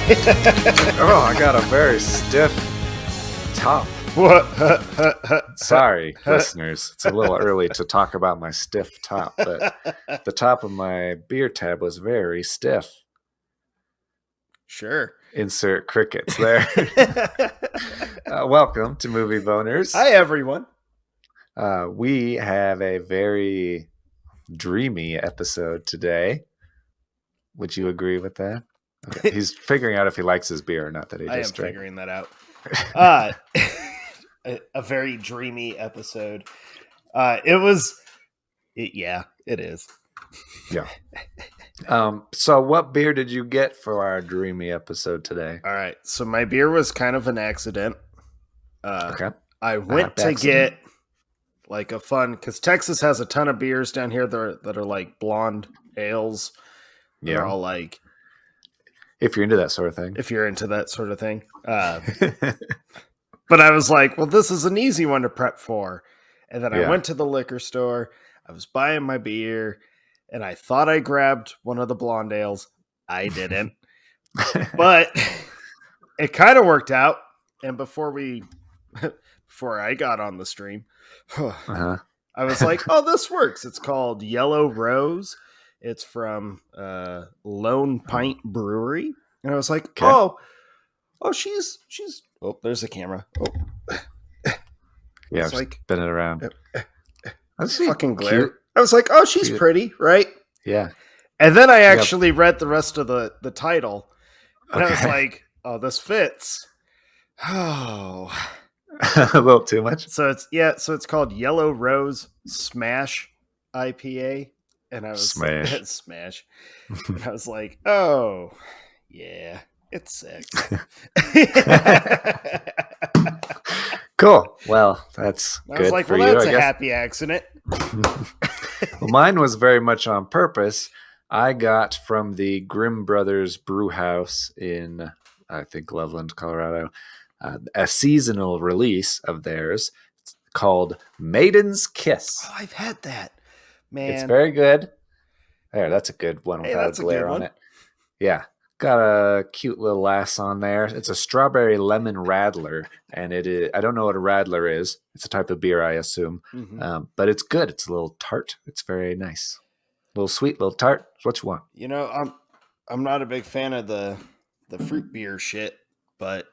Oh, I got a very stiff top. What? Sorry, listeners. It's a little early to talk about my stiff top, but the top of my beer tab was very stiff. Sure. Insert crickets there. Welcome to Movie Boners. Hi, everyone. We have a very dreamy episode today. Would you agree with that? Okay. He's figuring out if he likes his beer or not that he I am just drank. figuring that out. A very dreamy episode. Yeah, it is. Yeah. So what beer did you get for our dreamy episode today? All right. So my beer was kind of an accident. Okay. I went to get like a fun, because Texas has a ton of beers down here that are like blonde ales. Yeah. They're all like, if you're into that sort of thing. if you're into that sort of thing. But I was like, well, this is an easy one to prep for. And then I went to the liquor store. I was buying my beer, and I thought I grabbed one of the blonde ales. I didn't. But it kind of worked out. And before I got on the stream, I was like, oh, this works. It's called Yellow Rose. It's from Lone Pint Brewery. And I was like, oh, she's oh, there's a camera. Oh. Yeah, like, spin it around. That's fucking glare. I was like, oh, she's pretty, right? Yeah. And then I actually read the rest of the title. And I was like, oh, this fits. Oh. A little too much. So it's called Yellow Rose Smash IPA. And I was Smash. And I was like, oh, yeah, it's sick. Cool. Well, that's good. I was like, for well, you, that's I a guess. happy accident. Well, mine was very much on purpose. I got from the Grimm Brothers Brew House in, I think, Loveland, Colorado, a seasonal release of theirs called Maiden's Kiss. Oh, I've had that. Man. It's very good. There, that's a good one without that's a glare a good on one. it. Yeah. Got a cute little lass on there. It's a strawberry lemon radler, and it is, I don't know what a radler is. It's a type of beer, I assume. Mm-hmm. But it's good. It's a little tart. It's very nice. A little sweet, little tart. It's what you want. You know, I'm not a big fan of the fruit beer shit, but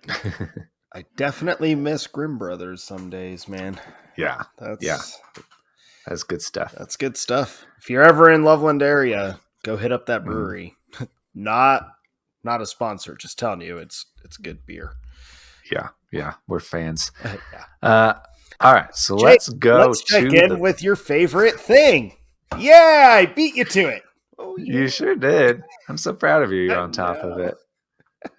I definitely miss Grimm Brothers some days, man. Yeah. That's good stuff. That's good stuff. If you're ever in Loveland area, go hit up that brewery. Not a sponsor, just telling you it's good beer. Yeah, we're fans. Yeah. All right, so Jake, let's go let's check in with your favorite thing. Yeah, I beat you to it. Oh, yeah. You sure did. I'm so proud of you. You're on top of it.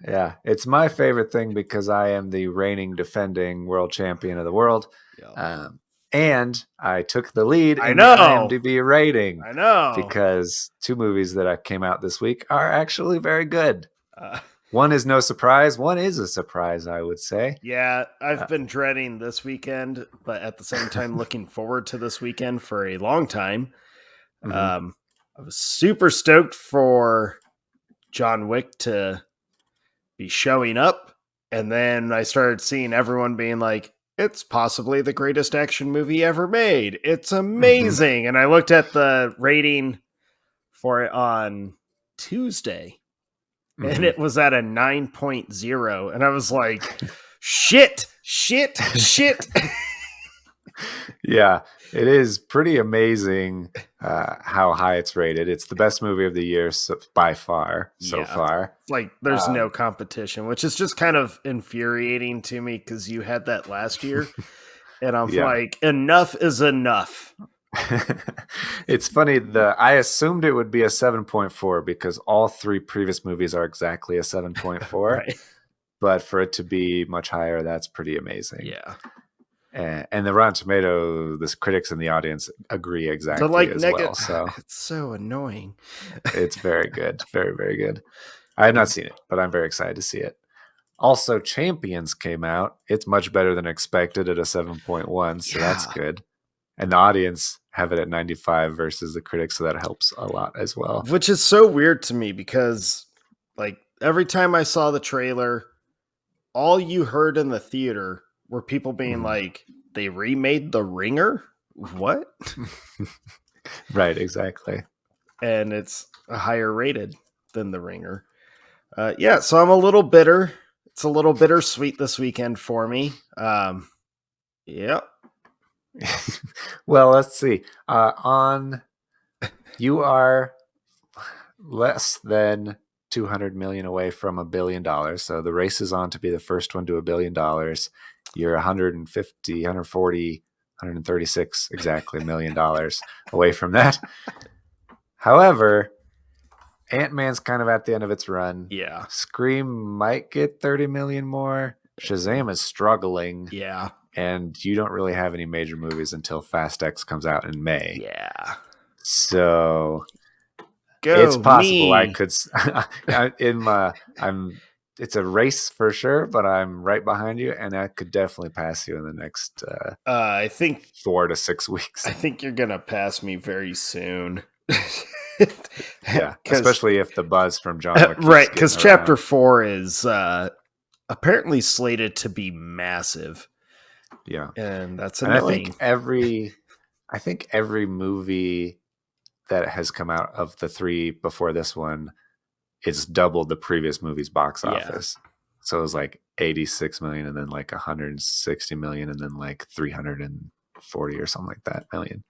Yeah, it's my favorite thing because I am the reigning defending world champion of the world. Yeah. And I took the lead in the IMDb rating. I know. Because 2 movies that came out this week are actually very good. One is no surprise. One is a surprise, I would say. Yeah, I've been dreading this weekend, but at the same time looking forward to this weekend for a long time. Mm-hmm. I was super stoked for John Wick to be showing up. And then I started seeing everyone being like, it's possibly the greatest action movie ever made. It's amazing. Mm-hmm. And I looked at the rating for it on Tuesday, and it was at a 9.0. And I was like, shit. Yeah, it is pretty amazing how high it's rated. It's the best movie of the year by far so far. Like, there's no competition, which is just kind of infuriating to me because you had that last year. And I'm like, enough is enough. It's funny. I assumed it would be a 7.4 because all 3 previous movies are exactly a 7.4. Right. But for it to be much higher, that's pretty amazing. Yeah. And the Rotten Tomato, the critics in the audience agree exactly as well. So it's so annoying. It's very good. Very, very good. I have not seen it, but I'm very excited to see it. Also, Champions came out. It's much better than expected at a 7.1, so that's good. And the audience have it at 95 versus the critics, so that helps a lot as well. Which is so weird to me because, like, every time I saw the trailer, all you heard in the theater were people being like, they remade The Ringer? What? Right, exactly. And it's a higher rated than The Ringer. Yeah, so I'm a little bitter. It's a little bittersweet this weekend for me. Yep. Well, let's see. You are less than 200 million away from $1 billion. So the race is on to be the first one to $1 billion. You're 150, 140, 136 exactly $1 million away from that. However, Ant-Man's kind of at the end of its run. Yeah. Scream might get 30 million more. Shazam is struggling. Yeah. And you don't really have any major movies until Fast X comes out in May. Yeah. So Go it's possible me. I could it's a race for sure, but I'm right behind you, and I could definitely pass you in the next I think 4 to 6 weeks. I think you're gonna pass me very soon. Yeah, especially if the buzz from John Wick keeps right, because getting around. chapter 4 is apparently slated to be massive. Yeah, and that's and annoying. I think every movie that has come out of the 3 before this one, it's doubled the previous movie's box office. So it was like 86 million, and then like 160 million, and then like 340 or something like that million.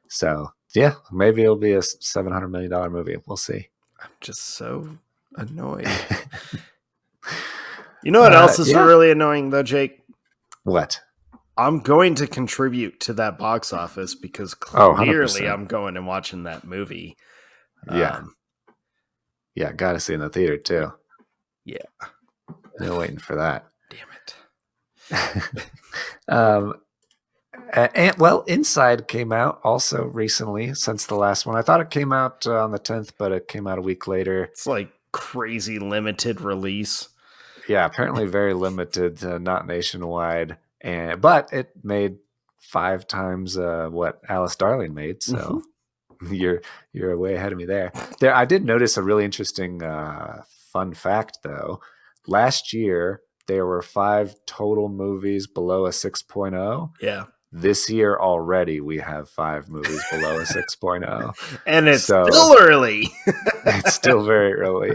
So yeah, maybe it'll be a $700 million movie. We'll see. I'm just so annoyed. You know what else is really annoying though, Jake? What? I'm going to contribute to that box office because clearly I'm going and watching that movie. Yeah. Yeah, gotta see in the theater too. Yeah. They're waiting for that. Damn it. And well, Inside came out also recently since the last one. I thought it came out on the 10th, but it came out a week later. It's like crazy limited release. Yeah, apparently very limited, not nationwide. But it made 5 times what Alice Darling made. So you're way ahead of me there. I did notice a really interesting fun fact though. Last year there were 5 total movies below a 6.0. Yeah. This year already we have 5 movies below a 6.0. And it's still early. It's still very early.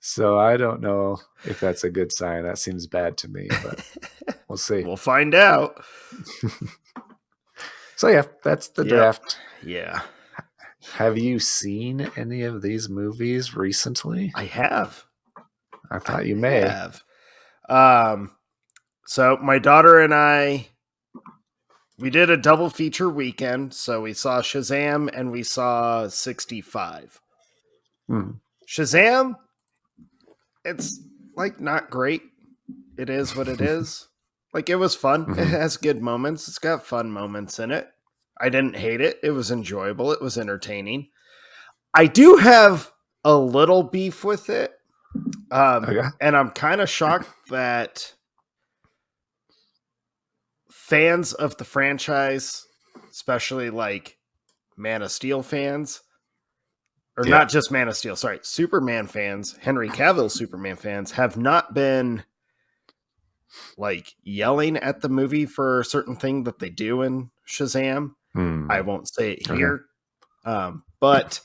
So I don't know if that's a good sign. That seems bad to me, but we'll see. We'll find out. So yeah, that's the draft. Yeah. Have you seen any of these movies recently? I have. I thought you may have. So my daughter and I, we did a double feature weekend. So we saw Shazam and we saw 65. Shazam, it's like not great. It is what it is. Like it was fun. It has good moments. It's got fun moments in it. I didn't hate it. It was enjoyable. It was entertaining. I do have a little beef with it. And I'm kind of shocked that fans of the franchise, especially like Man of Steel fans, or not just Man of Steel, sorry, Superman fans, Henry Cavill Superman fans, have not been like yelling at the movie for a certain thing that they do in Shazam. I won't say it here. But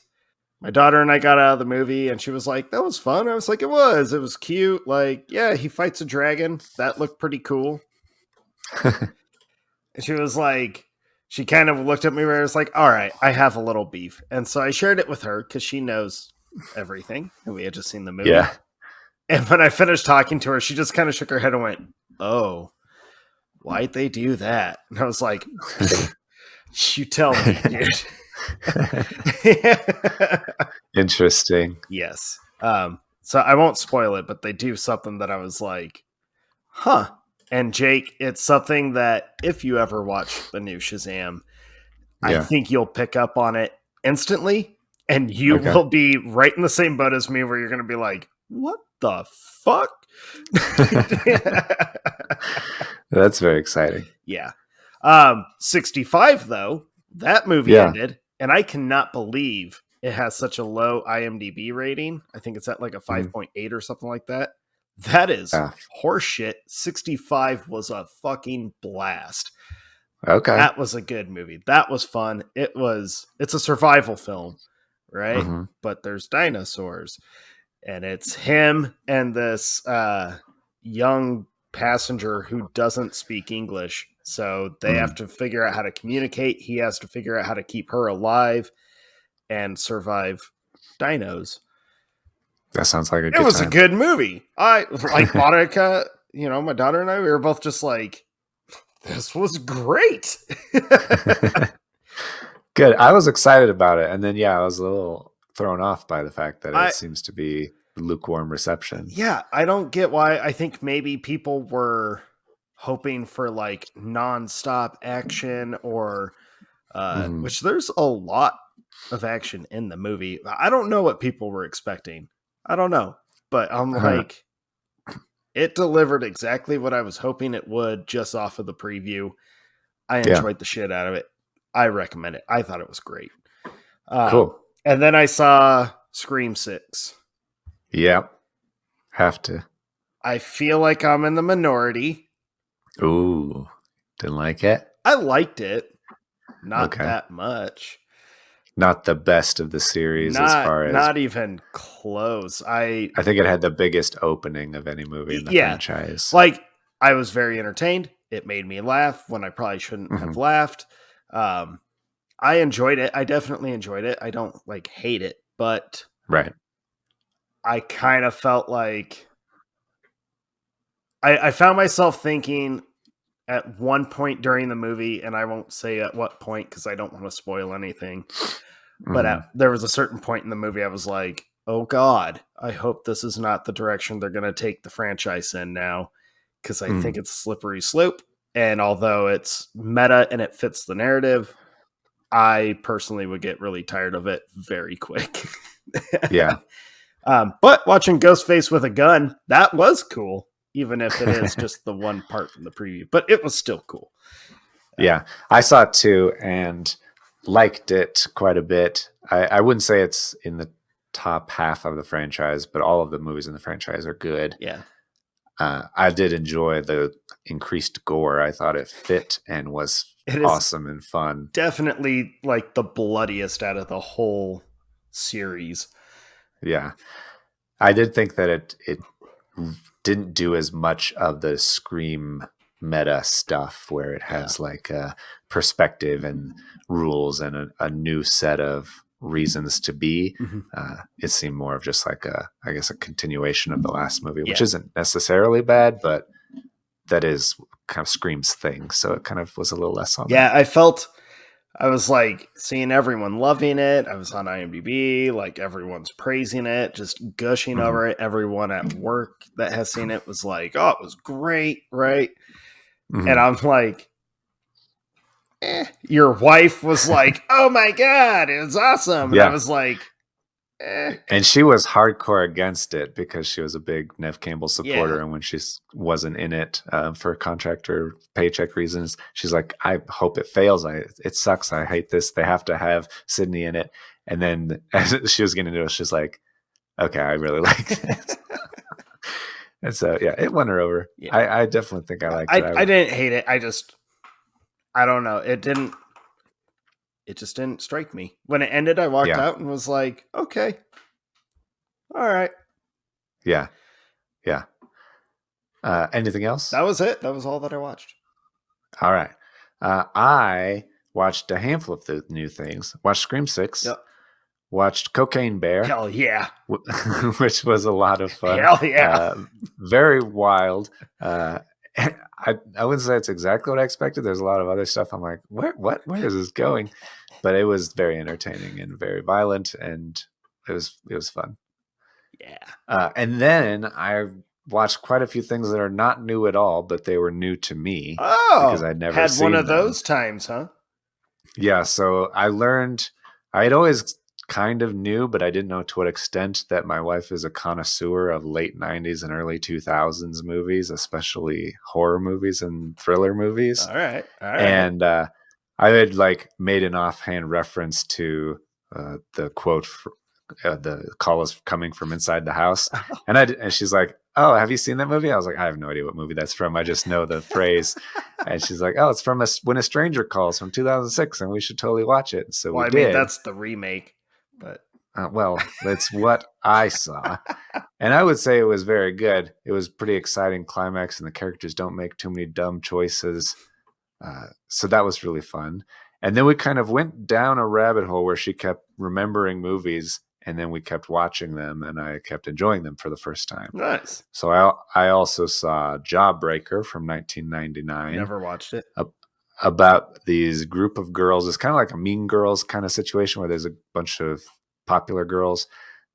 my daughter and I got out of the movie and she was like, that was fun. I was like, it was cute. Like, yeah, he fights a dragon. That looked pretty cool. And she was like, she kind of looked at me where I was like, all right, I have a little beef. And so I shared it with her because she knows everything. And we had just seen the movie. Yeah. And when I finished talking to her, she just kind of shook her head and went, oh, why'd they do that? And I was like, you tell me, dude. Interesting. Yes. So I won't spoil it, but they do something that I was like, huh. And Jake, it's something that if you ever watch the new Shazam, I think you'll pick up on it instantly, and you will be right in the same boat as me where you're going to be like, what the fuck? That's very exciting. Yeah. 65, though, that movie ended, and I cannot believe it has such a low IMDb rating. I think it's at like a Mhm. 5.8 or something like that. That is Yeah. horseshit. 65 was a fucking blast. Okay. That was a good movie. That was fun. It's a survival film, right? Hmm. But there's dinosaurs. And it's him and this young passenger who doesn't speak English. So they have Mm. to figure out how to communicate. He has to figure out how to keep her alive and survive dinos. That sounds like a It good was a time. good movie. I like Monica, my daughter and I, we were both just like, this was great. Good. I was excited about it, and then yeah, I was a little thrown off by the fact that it I seems to be lukewarm reception. Yeah, I don't get why. I think maybe people were hoping for like nonstop action or Hmm. which there's a lot of action in the movie. I don't know what people were expecting. I don't know. But I'm Huh. like, it delivered exactly what I was hoping it would just off of the preview. I Yeah. enjoyed the shit out of it. I recommend it. I thought it was great. Um, Cool. and then I saw Scream 6. Yep. Have to. I feel like I'm in the minority. Ooh. Didn't like it. I liked it, not Okay. that much. Not the best of the series as Not far as not even close. I think it had the biggest opening of any movie in the Yeah, franchise. like I was very entertained. It made me laugh when I probably shouldn't have Hmm. laughed. Um, I enjoyed it. I definitely enjoyed it. I don't like hate it, but Right. I kind of felt like I found myself thinking at one point during the movie, and I won't say at what point because I don't want to spoil anything. But Hmm. there was a certain point in the movie I was like, "Oh God, I hope this is not the direction they're going to take the franchise in now," because I think Mm. it's a slippery slope. And although it's meta and it fits the narrative, I personally would get really tired of it very quick. Yeah. But watching Ghostface with a gun, that was cool, even if it is just the one part in the preview. But it was still cool. Yeah. I saw it too and liked it quite a bit. I wouldn't say it's in the top half of the franchise, but all of the movies in the franchise are good. Yeah, I did enjoy the increased gore. I thought it fit and was it is awesome and fun. definitely like the bloodiest out of the whole series. Yeah. I did think that it didn't do as much of the Scream meta stuff where it Yeah. has like a perspective and rules and a new set of reasons to be. Mhm. It seemed more of just like I guess, a continuation of the last movie, which Yeah. isn't necessarily bad, but that is kind of Scream's thing. So it kind of was a little less on Yeah, that. I was like seeing everyone loving it. I was on IMDb, like everyone's praising it, just gushing Hmm. over it. Everyone at work that has seen it was like, "Oh, it was great," right? And Hmm. I'm like, Your wife was like, "Oh my god, it was awesome," and I Yeah. was like, "Eh, And she was hardcore against it because she was a big Nev Campbell yeah." supporter. And when she wasn't in it for contract or paycheck reasons, she's like, I hope it fails. It sucks. I hate this. They have to have Sydney in it. And then as she was getting into it, she's like, okay, I really like this. And so, yeah, it won her over. Yeah. I definitely think I liked it. I didn't hate it. I don't know. It just didn't strike me. When it ended, I walked Yeah. out and was like, "Okay. All right." Yeah. Yeah. Anything else? That was it. That was all that I watched. All right. I watched a handful of the new things. Watched Scream 6. Yep. Watched Cocaine Bear, Hell yeah. which was a lot of fun. Hell yeah. Very wild. I wouldn't say it's exactly what I expected. There's a lot of other stuff. I'm like, where is this going? But it was very entertaining and very violent, and it was fun. Yeah. And then I watched quite a few things that are not new at all, but they were new to me because Oh, I'd never had one seen of them. those times, huh? Yeah, so I learned, I had always kind of knew, but I didn't know to what extent that my wife is a connoisseur of late 90s and early 2000s movies, especially horror movies and thriller movies. All right. All right. And I had like made an offhand reference to the quote, the call was coming from inside the house, and she's like, "Oh, have you seen that movie?" I was like, "I have no idea what movie that's from. I just know the phrase." And she's like, "Oh, it's from When a Stranger Calls from 2006, and we should totally watch it." So Well, we I mean, did. that's the remake, but Well, that's what I saw. And I would say it was very good. It was pretty exciting climax, and the characters don't make too many dumb choices. So that was really fun. And then we kind of went down a rabbit hole where she kept remembering movies, and then we kept watching them, and I kept enjoying them for the first time. nice. So I also saw Jawbreaker from 1999, Never watched it. about these group of girls. It's kind of like a Mean Girls kind of situation where there's a bunch of popular girls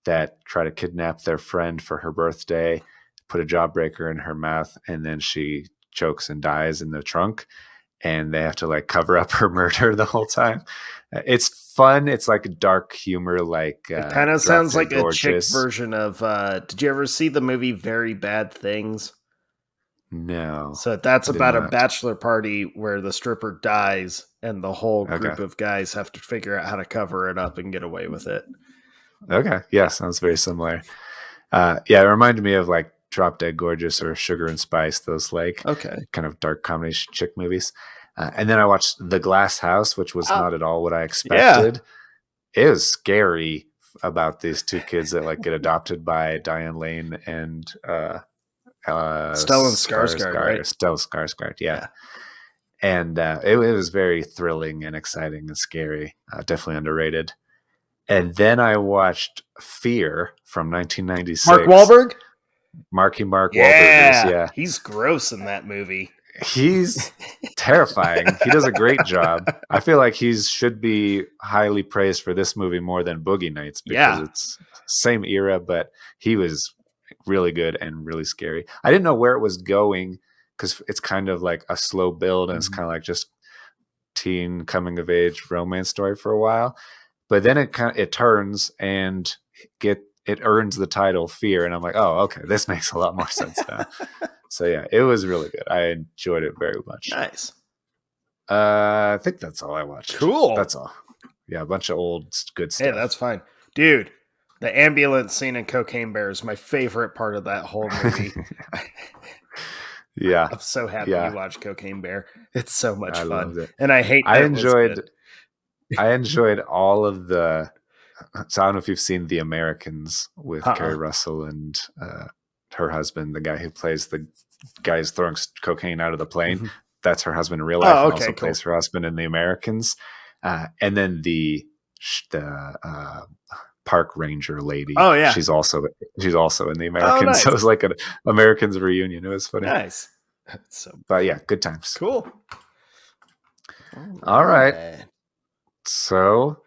that try to kidnap their friend for her birthday, put a jawbreaker in her mouth, and then she chokes and dies in the trunk. And they have to like cover up her murder the whole time. It's fun. It's like dark humor, like It kind of Drop sounds Dead like a chick Gorgeous. version of. Did you ever see the movie Very Bad Things? No, So that's I did about a not. bachelor party where the stripper dies, and the whole Okay. group of guys have to figure out how to cover it up and get away with it. Okay. Yeah, sounds very similar. Yeah, it reminded me of like Drop Dead Gorgeous or Sugar and Spice, those like Okay. kind of dark comedy chick movies. And then I watched The Glass House, which was not at all what I Yeah. expected. It was scary about these two kids that like get adopted by Diane Lane and Stellan Skarsgård, right? Stellan Skarsgård, yeah. Yeah. And it was very thrilling and exciting and scary. Definitely underrated. And then I watched Fear from 1996. Mark Wahlberg? Mark Wahlbergers, Yeah. yeah. He's gross in that movie. He's terrifying. He does a great job. I feel like he should be highly praised for this movie more than Boogie Nights because Yeah. it's same era, but he was really good and really scary. I didn't know where it was going because it's kind of like a slow build and it's kind of like just teen coming of age romance story for a while. But then it turns and it earns the title Fear, and I'm like, oh, okay, this makes a lot more sense now. So yeah, it was really good. I enjoyed it very much. Nice. I think that's all I watched. Cool. That's all. Yeah, a bunch of old good stuff. Hey, that's fine. Dude, the ambulance scene in Cocaine Bear is my favorite part of that whole movie. Yeah. I'm so happy you watched Cocaine Bear. It's so much fun. Loved it. And I hate I enjoyed all of the. So I don't know if you've seen The Americans with Kerry Russell and her husband, the guy who plays the guy who's throwing cocaine out of the plane. Mm-hmm. That's her husband in real life, and also plays her husband in The Americans. And then the park ranger lady. Oh yeah, she's also in The Americans. Nice. So it was like an Americans reunion. It was funny. Nice. But yeah, good times. Cool. All right. So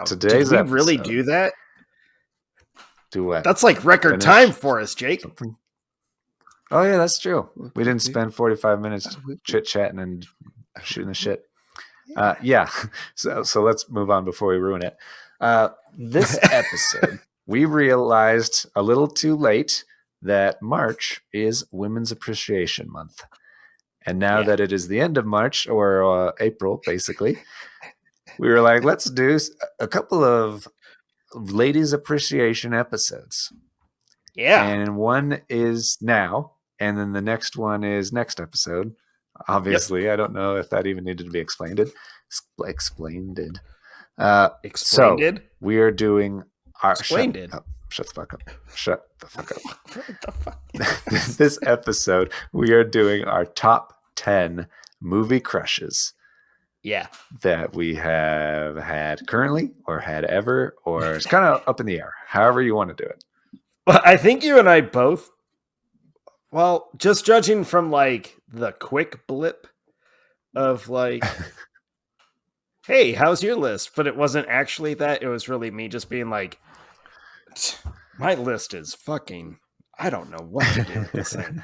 today's did we really do that? Do what? That's like record time for us, Jake. Something. Oh yeah, that's true. We didn't spend 45 minutes chit chatting and shooting the shit. Yeah. So let's move on before we ruin it. This episode, we realized a little too late that March is Women's Appreciation Month. And now that it is the end of March, or April, basically, we were like, let's do a couple of ladies' appreciation episodes. Yeah. And one is now, and then the next one is next episode. Obviously, I don't know if that even needed to be explained. Explained. So we are doing our shut the fuck up. Shut the fuck up. What the fuck? This episode, we are doing our top 10 movie crushes. Yeah. That we have had currently or had ever, or it's kind of up in the air. However you want to do it. Well, I think you and I both, well, just judging from like the quick blip of like, hey, how's your list? But it wasn't actually that. It was really me just being like, my list is fucking, I don't know what to do with this thing.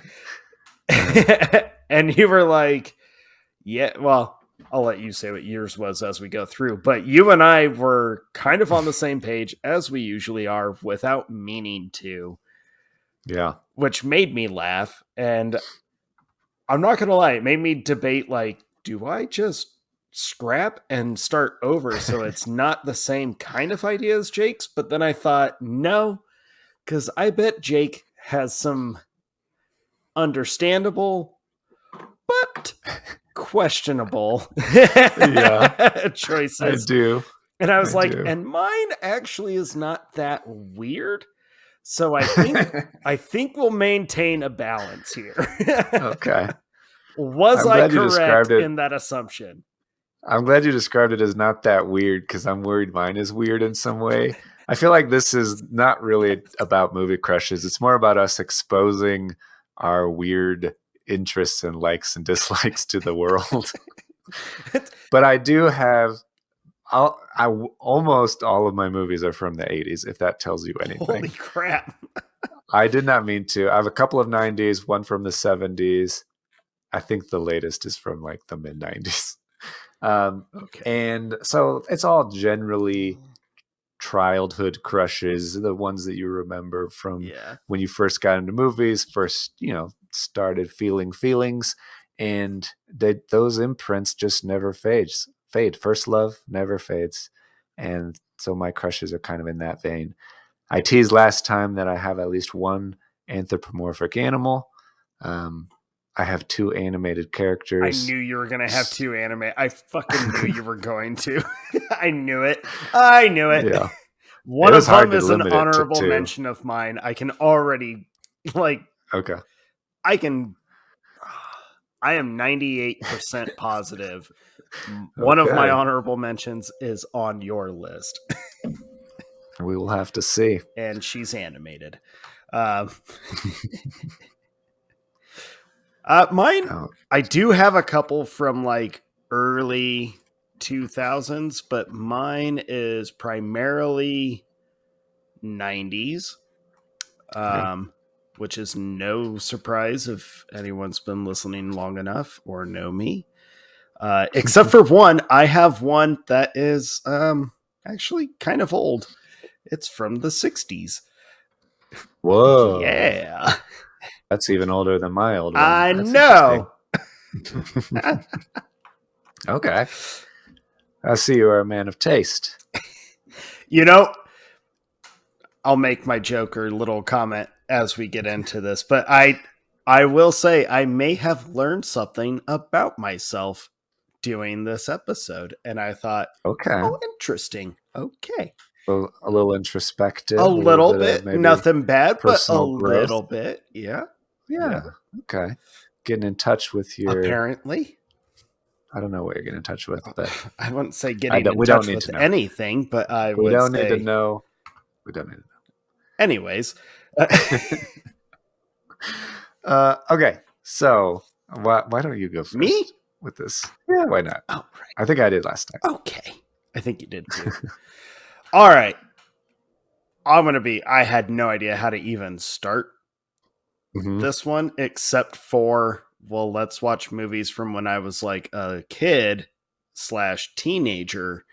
And you were like, yeah, well, I'll let you say what yours was as we go through. But you and I were kind of on the same page as we usually are without meaning to. Yeah. Which made me laugh. And I'm not going to lie, it made me debate, like, do I just scrap and start over so it's not the same kind of idea as Jake's. But then I thought, no, because I bet Jake has some understandable but questionable I choices. do. And I was I like, do. and mine actually is not that weird. So I think we'll maintain a balance here. Okay. Was I'm I glad you correct described it. in that assumption? I'm glad you described it as not that weird because I'm worried mine is weird in some way. I feel like this is not really about movie crushes. It's more about us exposing our weird interests and likes and dislikes to the world. But I do have almost all of my movies are from the 80s, if that tells you Holy anything. crap. I did not mean to. I have a couple of 90s, one from the 70s. I think the latest is from like the mid 90s. Okay. And so it's all generally childhood crushes, the ones that you remember from Yeah. when you first got into movies, first, started feeling feelings, and those imprints just never fade. First love never fades. And so my crushes are kind of in that vein. I teased last time that I have at least one anthropomorphic animal. Um, I have two animated I characters. knew you were going to have two anime. I fucking knew you were going to. I knew it. I knew it. Yeah, it One was of hard them to is an limit it to honorable two. mention of mine. I can already, like, Okay. I can. I am 98% positive one of my Okay. honorable mentions is on your list, We will have to see. and she's animated. Um, mine, Oh, I do have a couple from like early 2000s, but mine is primarily 90s, okay. which is no surprise if anyone's been listening long enough or know me. Except for one, I have one that is actually kind of old. It's from the 60s. Whoa. Yeah, That's even older than my old one. I That's interesting. know. Okay. I see you are a man of taste. You know, I'll make my Joker little comment as we get into this, but I will say I may have learned something about myself doing this episode, and I thought, Okay. oh, interesting. Okay, A little introspective, a a little little bit of bit, maybe nothing bad, but a personal growth. little bit. Yeah, Yeah. yeah. Okay. Getting in touch with your, Apparently, I don't know what you're getting in touch with, but I wouldn't say getting in we don't touch need with to know. anything, but I We would don't need to say, know. We don't need anyways. to know. Okay. So why don't you go Me? first with this? Yeah, why not? Oh, right. I think I did last time. Okay. I think you did too. All right. I had no idea how to even start Mm-hmm. this one except for, well, let's watch movies from when I was like a kid slash teenager,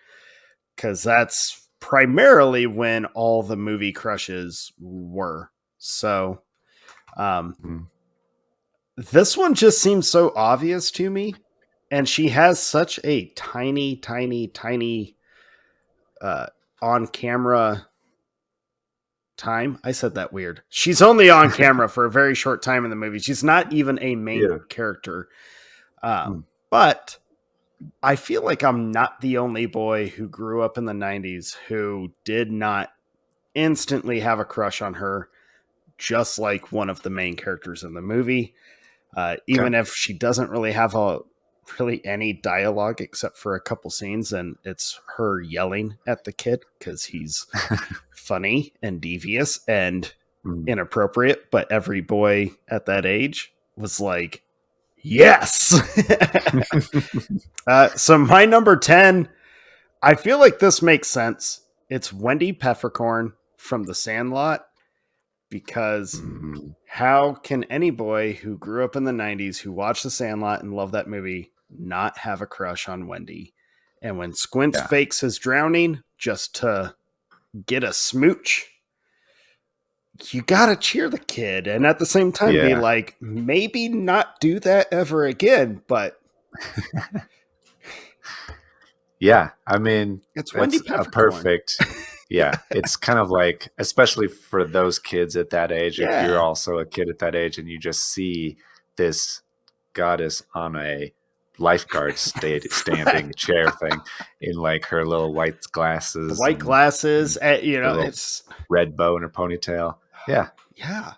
because that's primarily when all the movie crushes were. So, um, Mm-hmm. this one just seems so obvious to me. And she has such a tiny, tiny, tiny on camera time. I said that weird. She's only on camera for a very short time in the movie. She's not even a main Yeah. character. Mm. But I feel like I'm not the only boy who grew up in the 90s who did not instantly have a crush on her, just like one of the main characters in the movie. Okay. Even if she doesn't really have a really any dialogue except for a couple scenes, and it's her yelling at the kid because he's funny and devious and Mm. inappropriate. But every boy at that age was like, yes. So my number 10, I feel like this makes sense. It's Wendy Peppercorn from The Sandlot, because Mm. how can any boy who grew up in the 90s who watched The Sandlot and loved that movie not have a crush on Wendy? And when Squint Yeah. fakes his drowning just to get a smooch, you gotta cheer the kid and at the same time be Yeah. like, maybe not do that ever again, but Yeah, I mean, It's Wendy that's a Peppercorn. perfect. Yeah, it's kind of like, especially for those kids at that age, if you're Yeah. also a kid at that age and you just see this goddess on a lifeguard Right. standing chair thing in like her little white The glasses white and glasses, the little it's red bow in her ponytail. Yeah, yeah.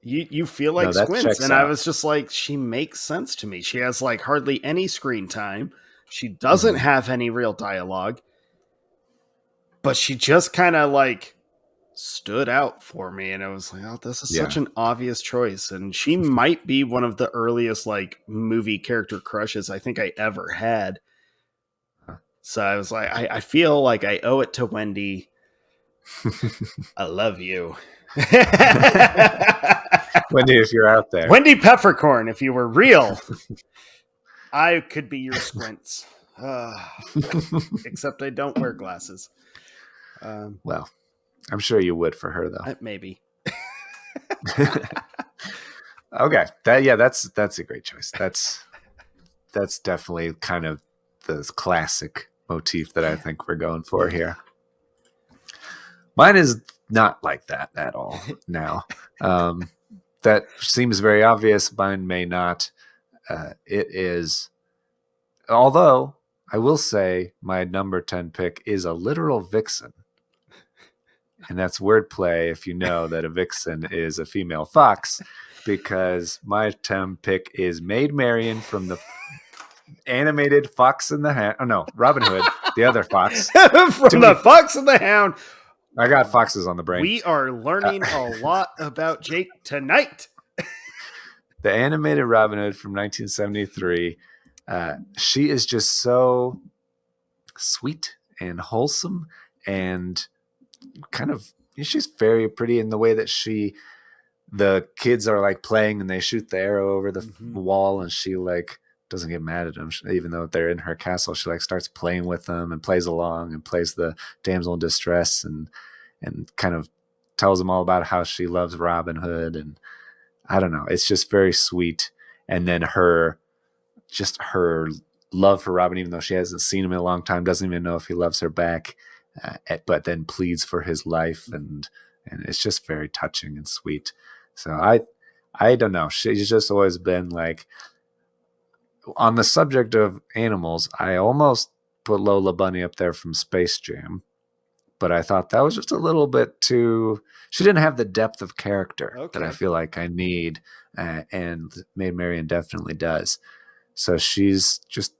You feel no, like that Squints, checks and I out. was just like, she makes sense to me. She has like hardly any screen time. She doesn't Hmm. have any real dialogue, but she just kind of like stood out for me, and I was like, oh, this is such Yeah. an obvious choice. And she might be one of the earliest like movie character crushes I think I ever had. So I was like, I feel like I owe it to Wendy. I love you. Wendy, if you're out there. Wendy Peppercorn, if you were real, I could be your Squints. Except I don't wear glasses. Well, I'm sure you would for her though. Maybe. Okay. That's a great choice. That's definitely kind of the classic motif that I think we're going for here. Mine is not like that at all now. That seems very obvious. Mine may not. It is, although I will say my number 10 pick is a literal vixen. And that's wordplay if you know that a vixen is a female fox, because my 10 pick is Maid Marian from the animated Fox and the Hound. Oh no, Robin Hood, the other fox. From the Fox and the Hound. I got foxes on the brain. We are learning a lot about Jake tonight. The animated Robin Hood from 1973. She is just so sweet and wholesome and kind of, she's very pretty in the way that the kids are like playing and they shoot the arrow over the wall, and she like doesn't get mad at them, even though they're in her castle. She like starts playing with them and plays along and plays the damsel in distress and kind of tells them all about how she loves Robin Hood. And I don't know, it's just very sweet. And then her love for Robin, even though she hasn't seen him in a long time, doesn't even know if he loves her back, but then pleads for his life, and it's just very touching and sweet. So I don't know. She's just always been like, on the subject of animals, I almost put Lola Bunny up there from Space Jam, but I thought that was just a little bit too. She didn't have the depth of character that I feel like I need, and Maid Marian definitely does. So she's just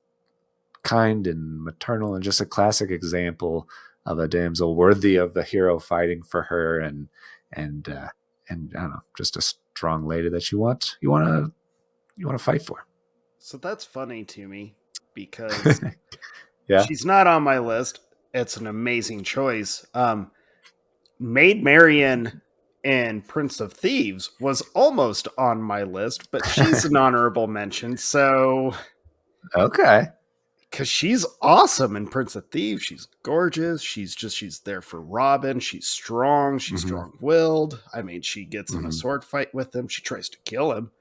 kind and maternal and just a classic example of a damsel worthy of the hero fighting for her, and I don't know, just a strong lady that you want to fight for. So that's funny to me because Yeah. she's not on my list. It's an amazing choice. Maid Marian and Prince of Thieves was almost on my list, but she's an honorable mention. So, okay, because she's awesome in Prince of Thieves, she's gorgeous. She's there for Robin. She's strong. She's strong-willed. I mean, she gets in a sword fight with him. She tries to kill him.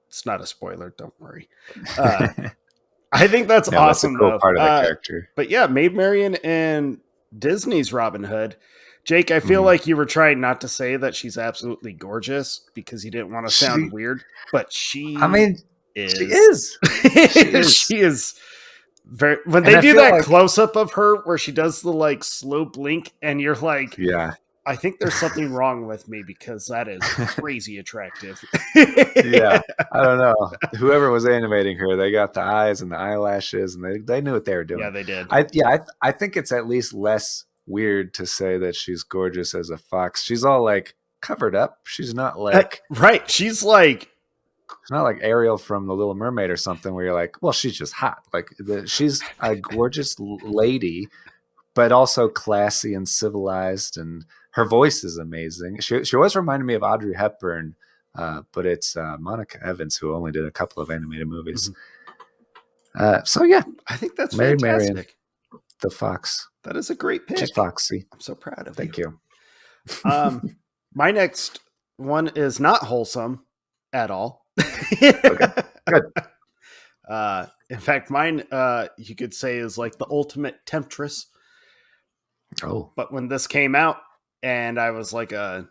It's not a spoiler. Don't worry. I think that's awesome. That's a cool though. part of the character. But yeah, Maid Marian and Disney's Robin Hood. Jake, I feel like you were trying not to say that she's absolutely gorgeous because you didn't want to sound weird, but she is. She is very. When they do that close up of her where she does the like slow blink, and you're like, yeah, I think there's something wrong with me because that is crazy attractive. Yeah, I don't know. Whoever was animating her, they got the eyes and the eyelashes, and they knew what they were doing. Yeah, they did. I think it's at least less weird to say that she's gorgeous as a fox. She's all like covered up. She's not like right. She's not like Ariel from The Little Mermaid or something where you're like, well, she's just hot. Like she's a gorgeous lady, but also classy and civilized, and her voice is amazing. She always reminded me of Audrey Hepburn, but it's Monica Evans who only did a couple of animated movies. So yeah, I think that's Mary fantastic. Marian, the fox. That is a great pick. She's foxy. I'm so proud of Thank you. you. My next one is not wholesome at all. Okay, good. In fact, mine, you could say, is like the ultimate temptress. Oh. But when this came out, and I was like a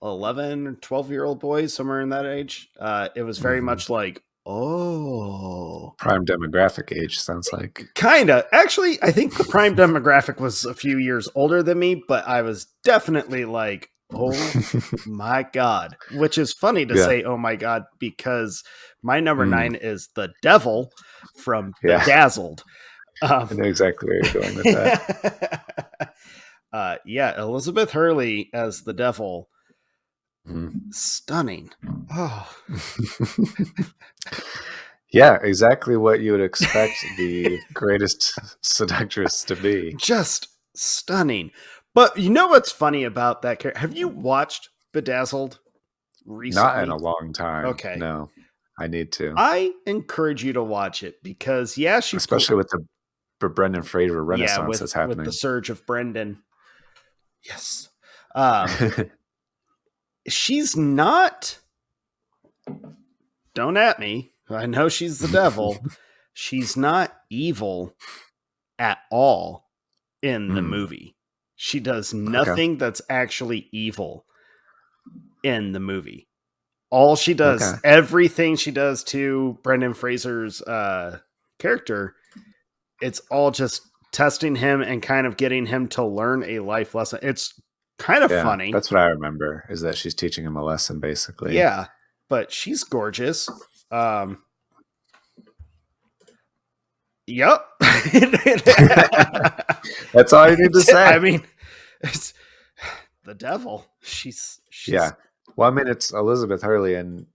11 or 12-year-old boy, somewhere in that age, it was very Mm-hmm. much like, oh, Prime demographic age, sounds like. kind of. Actually, I think the prime demographic was a few years older than me, but I was definitely like, oh my God, which is funny to Yeah. say, oh my God, because my number Mm, 9 is the devil from yeah. Bedazzled. I Um, know exactly where you're going with that. yeah, Elizabeth Hurley as the devil, Mm. stunning. Oh, Yeah, exactly what you would expect the greatest seductress to be. just stunning. But you know what's funny about that character? Have you watched Bedazzled Not in a recently? long time. Okay. No, I need to. I encourage you to watch it because yeah, Especially with the Brendan Fraser yeah, renaissance that's with the happening. surge of Brendan. Yes. Um she's not, don't at me. I know she's the devil. She's not evil at all in the Mm, movie. She does okay. nothing that's actually evil in the movie. All she Okay. does, everything she does to Brendan Fraser's character, it's all just testing him and kind of getting him to learn a life lesson. It's kind of Yeah, funny. that's what I remember is that she's teaching him a lesson basically. Yeah, but she's gorgeous. Um, yep. That's all you need to I say. mean, it's the devil. She's Yeah. Well, I mean, it's Elizabeth Hurley, and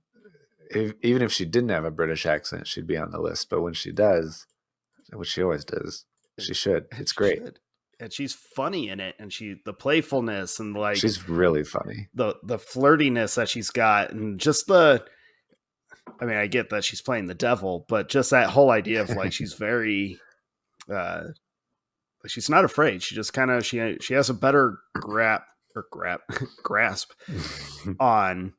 even if she didn't have a British accent, she'd be on the list. But when she does, which she always does, she should. It's she great. should. And she's funny in it, and she the playfulness and like She's really funny. the flirtiness that she's got, and just the, I mean, I get that she's playing the devil, but just that whole idea of like she's very she's not afraid. She just kind of she has a better grasp on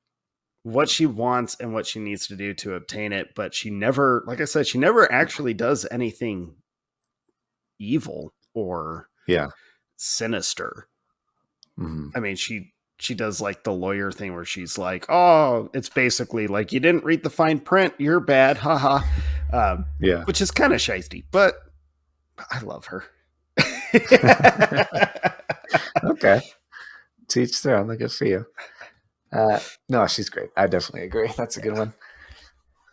what she wants and what she needs to do to obtain it, but she never, like I said, she never actually does anything evil or Yeah. sinister. Mhm. I mean, she does like the lawyer thing where she's like, "Oh, it's basically like you didn't read the fine print. You're bad, haha," Yeah. which is kind of shisty, but I love her. Okay. Teach their own. Good for you. No, she's great. I definitely agree. That's a good Yeah.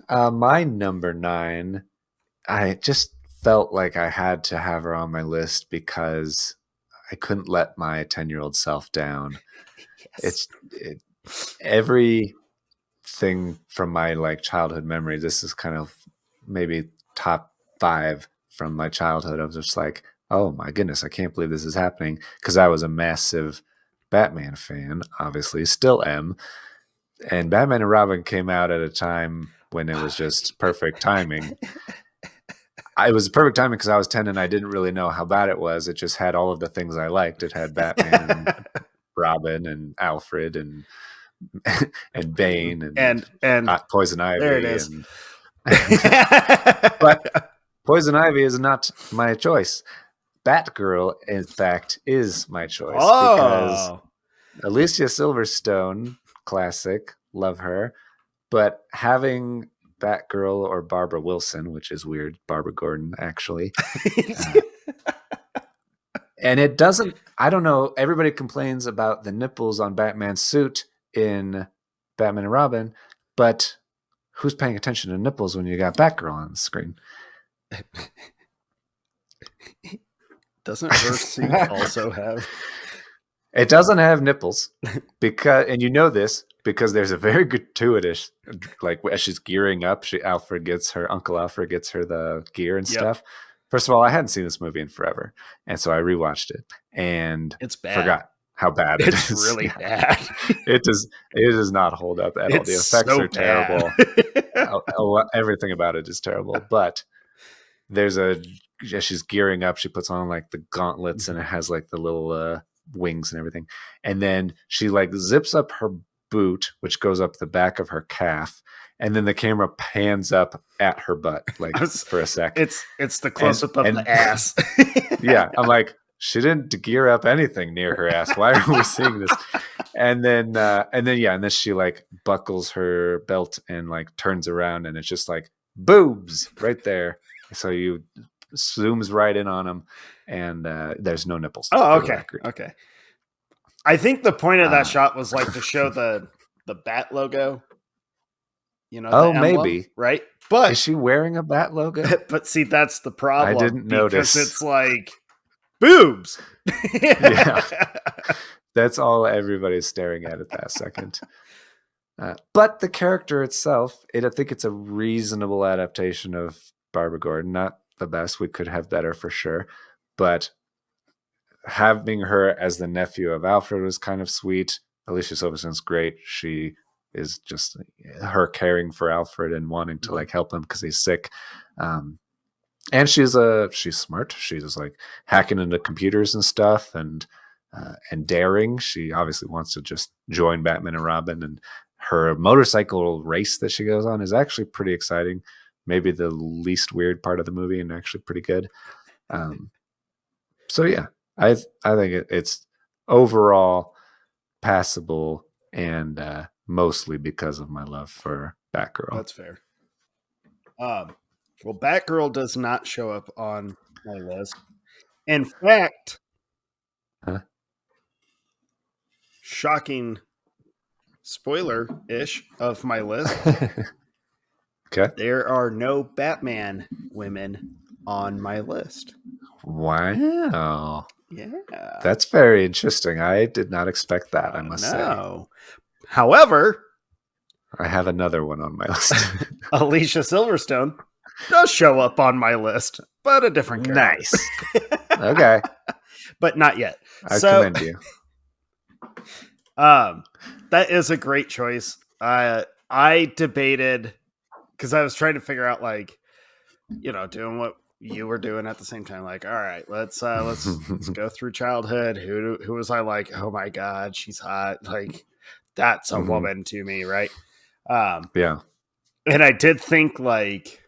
one. My number 9, I just felt like I had to have her on my list because I couldn't let my 10-year-old self down. Yes. Everything from my like childhood memory. This is kind of maybe top 5 from my childhood. I was just like, oh my goodness, I can't believe this is happening because I was a massive Batman fan, obviously, still am. And Batman and Robin came out at a time when it was just perfect timing. It was perfect timing because I was 10 and I didn't really know how bad it was. It just had all of the things I liked. It had Batman and Robin and Alfred and and Bane and and Poison there it Ivy is. and but Poison Ivy is not my choice. Batgirl, in fact, is my choice because Oh. Alicia Silverstone, classic, love her. But having Batgirl or Barbara Wilson, which is weird, Barbara Gordon, actually. Uh, and it doesn't, I don't know, everybody complains about the nipples on Batman's suit in Batman and Robin, but who's paying attention to nipples when you got Batgirl on the screen? Doesn't her suit also have? It doesn't have nipples because, and you know this because there's a very gratuitous, like as she's gearing up, Uncle Alfred gets her the gear and Yep. stuff. First of all, I hadn't seen this movie in forever, and so I rewatched it and It's bad. forgot how bad it It's is. really Yeah. bad. It does not hold up at all. It's The effects so are bad. terrible. Everything about it is terrible. But there's as she's gearing up, she puts on like the gauntlets and it has like the little wings and everything, and then she like zips up her boot, which goes up the back of her calf, and then the camera pans up at her butt, like for a sec. It's the close up of the ass. Yeah, I'm like, she didn't gear up anything near her ass. Why are we seeing this? And then she like buckles her belt and like turns around, and it's just like boobs right there. So you zooms right in on them, and there's no nipples. Oh, okay, okay. I think the point of that shot was like to show the bat logo. You know, the emblem, maybe, right? But is she wearing a bat logo? But see, that's the problem. I didn't notice. Because it's like boobs. Yeah, that's all everybody's staring at that second. But the character itself, I think it's a reasonable adaptation of Barbara Gordon. Not the best. We could have better for sure. But having her as the nephew of Alfred was kind of sweet. Alicia Silverstone's great. She is just her caring for Alfred and wanting to like help him because he's sick. And she's smart. She's like hacking into computers and stuff and daring. She obviously wants to just join Batman and Robin, and her motorcycle race that she goes on is actually pretty exciting. Maybe the least weird part of the movie, and actually pretty good. So yeah, I think it's overall passable, and mostly because of my love for Batgirl. That's fair. Well, Batgirl does not show up on my list. In fact, shocking spoiler-ish of my list. Okay. There are no Batman women on my list. Wow. Yeah. That's very interesting. I did not expect that, I must say. However, I have another one on my list. Alicia Silverstone does show up on my list, but a different character. Nice. Okay. But not yet. I commend you. That is a great choice. I debated because I was trying to figure out, like, you know, doing what you were doing at the same time. Like, all right, let's go through childhood. Who was I like? Oh my God, she's hot. Like, that's a woman to me, right? Yeah. And I did think, like,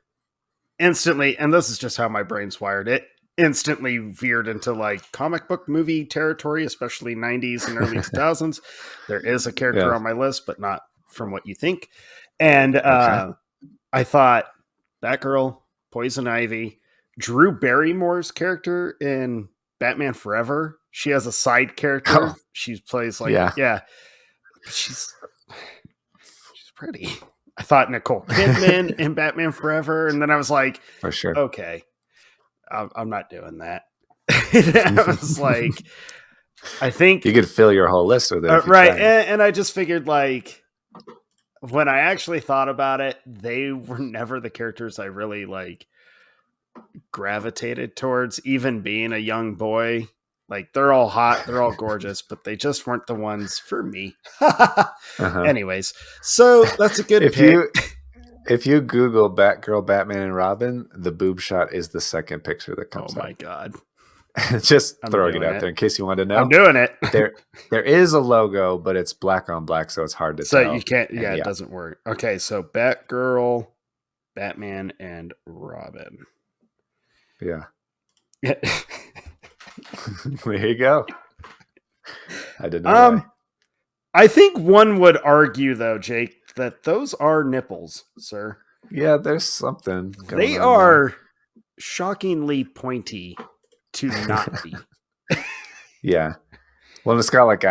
instantly, and this is just how my brain's wired, it instantly veered into like comic book movie territory, especially 90s and early 2000s. There is a character on my list, but not from what you think. And I thought Batgirl, Poison Ivy, Drew Barrymore's character in Batman Forever. She has a side character. Oh. She plays like, yeah. But she's pretty. I thought Nicole Kidman in Batman Forever. And then I was like, for sure. Okay, I'm not doing that. I was like, I think you could fill your whole list with it. Right. And I just figured, like, when I actually thought about it, they were never the characters I really like gravitated towards, even being a young boy. Like, they're all hot, they're all gorgeous, but they just weren't the ones for me. Anyways, so that's a good pick. If you Google Batgirl, Batman, and Robin, the boob shot is the second picture that comes up. Oh my God. Just throwing it out there in case you want to know. I'm doing it. There is a logo, but it's black on black, so it's hard to tell. So you can't, it doesn't work. Okay, so Batgirl, Batman, and Robin. Yeah. There you go. I didn't know. I think one would argue, though, Jake, that those are nipples, sir. Yeah, there's something going They on are there. Shockingly pointy to not be. Yeah. Well, it's got like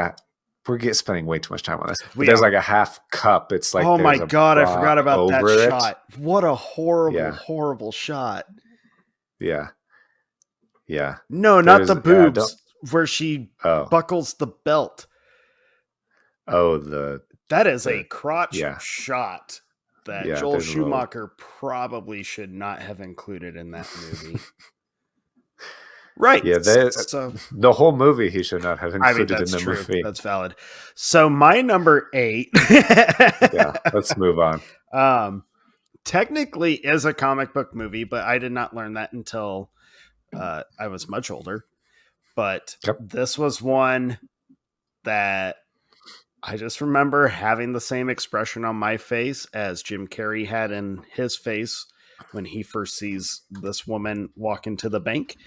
we're spending way too much time on this. There's like a half cup. It's like, oh my God, I forgot about that shot. What a horrible, horrible shot. Yeah. Yeah. No, not the boobs, where she buckles the belt. Oh, that is a crotch shot that Joel Schumacher probably should not have included in that movie. Right. Yeah, so the whole movie he should not have included in the movie. That's valid. So my number 8. Yeah, let's move on. Technically is a comic book movie, but I did not learn that until I was much older. But this was one that I just remember having the same expression on my face as Jim Carrey had in his face when he first sees this woman walk into the bank.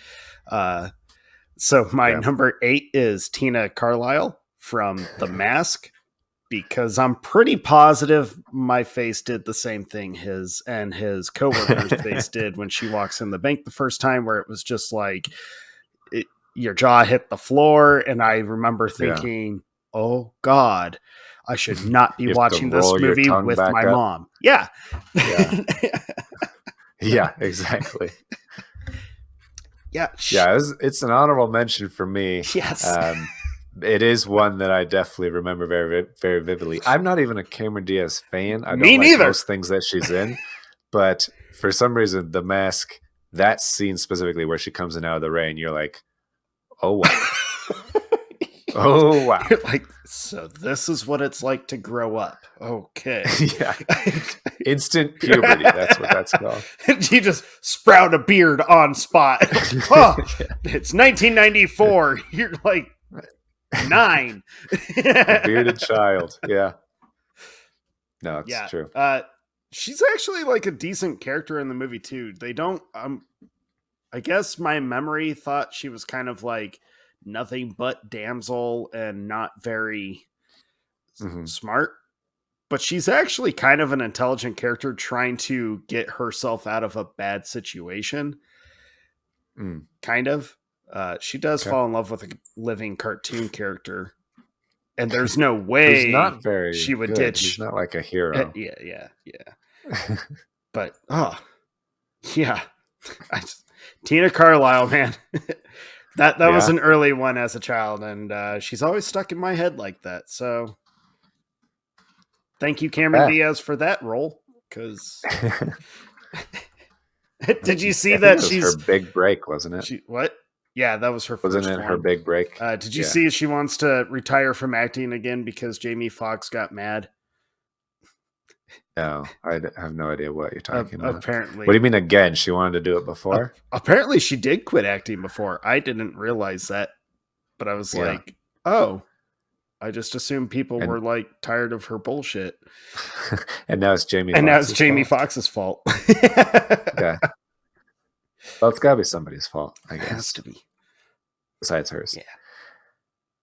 So my Yeah. number 8 is Tina Carlisle from The Mask, because I'm pretty positive my face did the same thing his and his coworker's face did when she walks in the bank the first time, where it was just like your jaw hit the floor. And I remember Yeah. thinking, oh God, I should not be You have to watching this roll your movie tongue with back my up. mom. Yeah. Yeah. Yeah, exactly. Yeah. Yeah, it's an honorable mention for me. Yes. It is one that I definitely remember very, very vividly. I'm not even a Cameron Diaz fan. I don't Me like neither. most things that she's in, but for some reason, The Mask, that scene specifically where she comes in out of the rain, you're like, oh wow, oh wow. You're like, so this is what it's like to grow up. Okay. Yeah, instant puberty. That's what that's called. You just sprout a beard on spot. Oh, it's 1994. You're like 9. A bearded child. Yeah. No, it's Yeah. true. She's actually like a decent character in the movie too. They don't I guess my memory thought she was kind of like nothing but damsel and not very smart, but she's actually kind of an intelligent character trying to get herself out of a bad situation. Kind of. She does fall in love with a living cartoon character, and there's no way Who's not very she would good. ditch. He's not like a hero. Yeah. But yeah, Tina Carlisle, man, that was an early one as a child, and she's always stuck in my head like that. So thank you, Cameron Diaz, for that role. Because did you see that she's her big break, wasn't it? What? Yeah, that was her first Wasn't it one. her big break? Did you see she wants to retire from acting again because Jamie Foxx got mad? No, I have no idea what you're talking about. Apparently. What do you mean again? She wanted to do it before? Apparently she did quit acting before. I didn't realize that. But I was like, oh, I just assumed people were like tired of her bullshit. And now it's Jamie Foxx's And now it's Jamie Foxx's fault. Okay. Well, it's got to be somebody's fault, I guess. It has to be. Besides hers.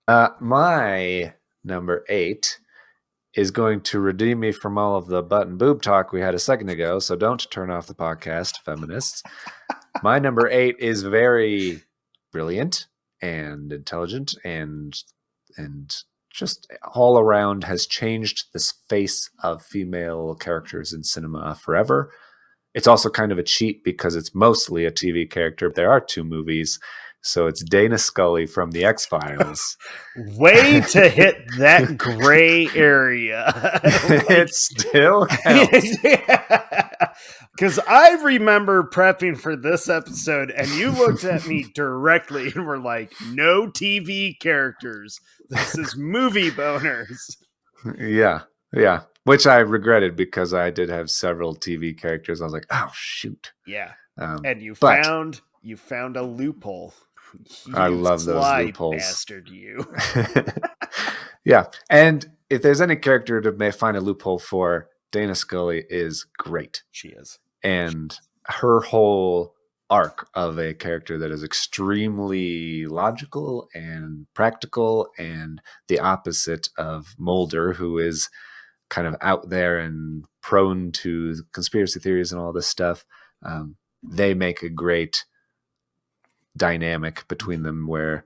Yeah. My number 8 is going to redeem me from all of the butt and boob talk we had a second ago, so don't turn off the podcast, feminists. My number 8 is very brilliant and intelligent and just all around has changed the face of female characters in cinema forever. It's also kind of a cheat because it's mostly a TV character. There are 2 movies. So it's Dana Scully from The X-Files. Way to hit that gray area. It still counts. Because I remember prepping for this episode and you looked at me directly and were like, no TV characters. This is movie boners. Yeah. Which I regretted because I did have several TV characters. I was like, oh, shoot. Yeah. And you found a loophole. I love those loopholes. Bastard, you. Yeah. And if there's any character to find a loophole for, Dana Scully is great. She is. And her whole arc of a character that is extremely logical and practical and the opposite of Mulder, who is kind of out there and prone to conspiracy theories and all this stuff. They make a great dynamic between them where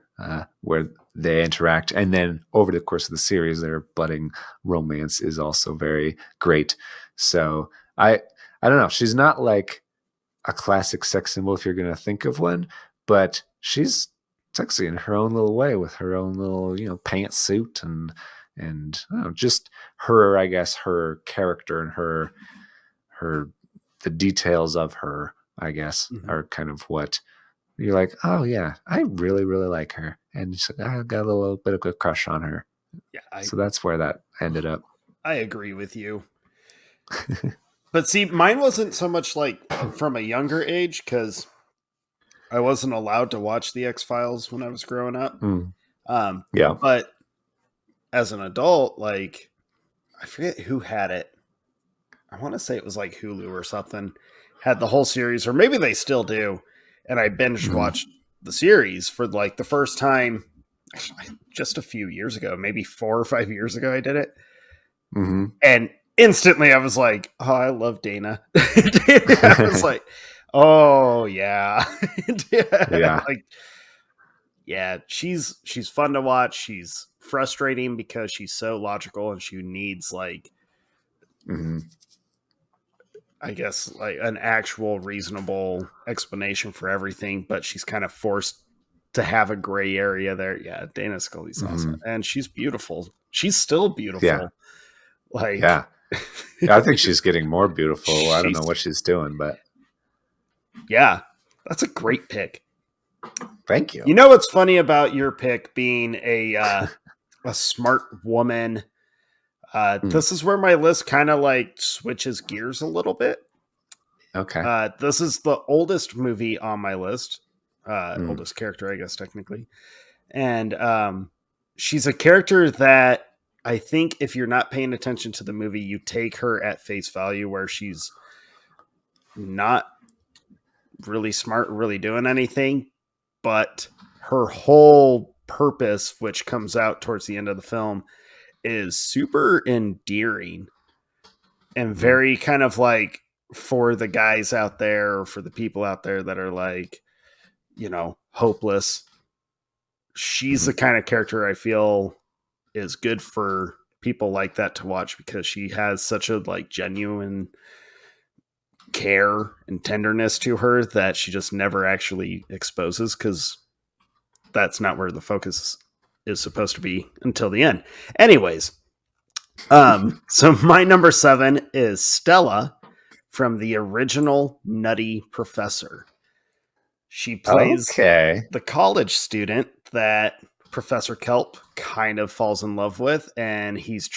they interact, and then over the course of the series their budding romance is also very great. So I don't know, she's not like a classic sex symbol if you're going to think of one, but she's sexy in her own little way with her own little pantsuit and I don't know, just her, I guess, her character and her the details of her, I guess, are kind of what you're like, oh yeah, I really, really like her. And I got a little bit of a crush on her. Yeah. So that's where that ended up. I agree with you. But see, mine wasn't so much like from a younger age because I wasn't allowed to watch the X-Files when I was growing up. Yeah. But as an adult, like I forget who had it. I want to say it was like Hulu or something, had the whole series, or maybe they still do. And I binge Mhm. watched the series for like the first time just a few years ago, maybe 4 or 5 years ago. I did it, Mhm. and instantly I was like, "Oh, I love Dana." I was like, "Oh yeah, Yeah. like yeah." She's fun to watch. She's frustrating because she's so logical and she needs like Mhm. I guess like an actual reasonable explanation for everything, but she's kind of forced to have a gray area there. Yeah, Dana Scully's awesome. Mhm. And she's beautiful. She's still Yeah. beautiful. Like Yeah. Yeah, I think she's getting more beautiful. I don't know she's what she's doing, but yeah, that's a great pick. thank you. You know what's funny about your pick being a smart woman? Mm. This is where my list kind of like switches gears a little bit. Okay. This is the oldest movie on my list. Mm. Oldest character, I guess, technically. And she's a character that I think if you're not paying attention to the movie, you take her at face value, where she's not really smart, really doing anything, but her whole purpose, which comes out towards the end of the film, is super endearing and Mm. very kind of like for the guys out there or for the people out there that are like, hopeless. She's the Mhm. kind of character I feel is good for people like that to watch because she has such a like genuine care and tenderness to her that she just never actually exposes because that's not where the focus is supposed to be until the end. Anyways, so my number 7 is Stella from the original Nutty Professor. She plays Okay. the college student that Professor Kelp kind of falls in love with, and she's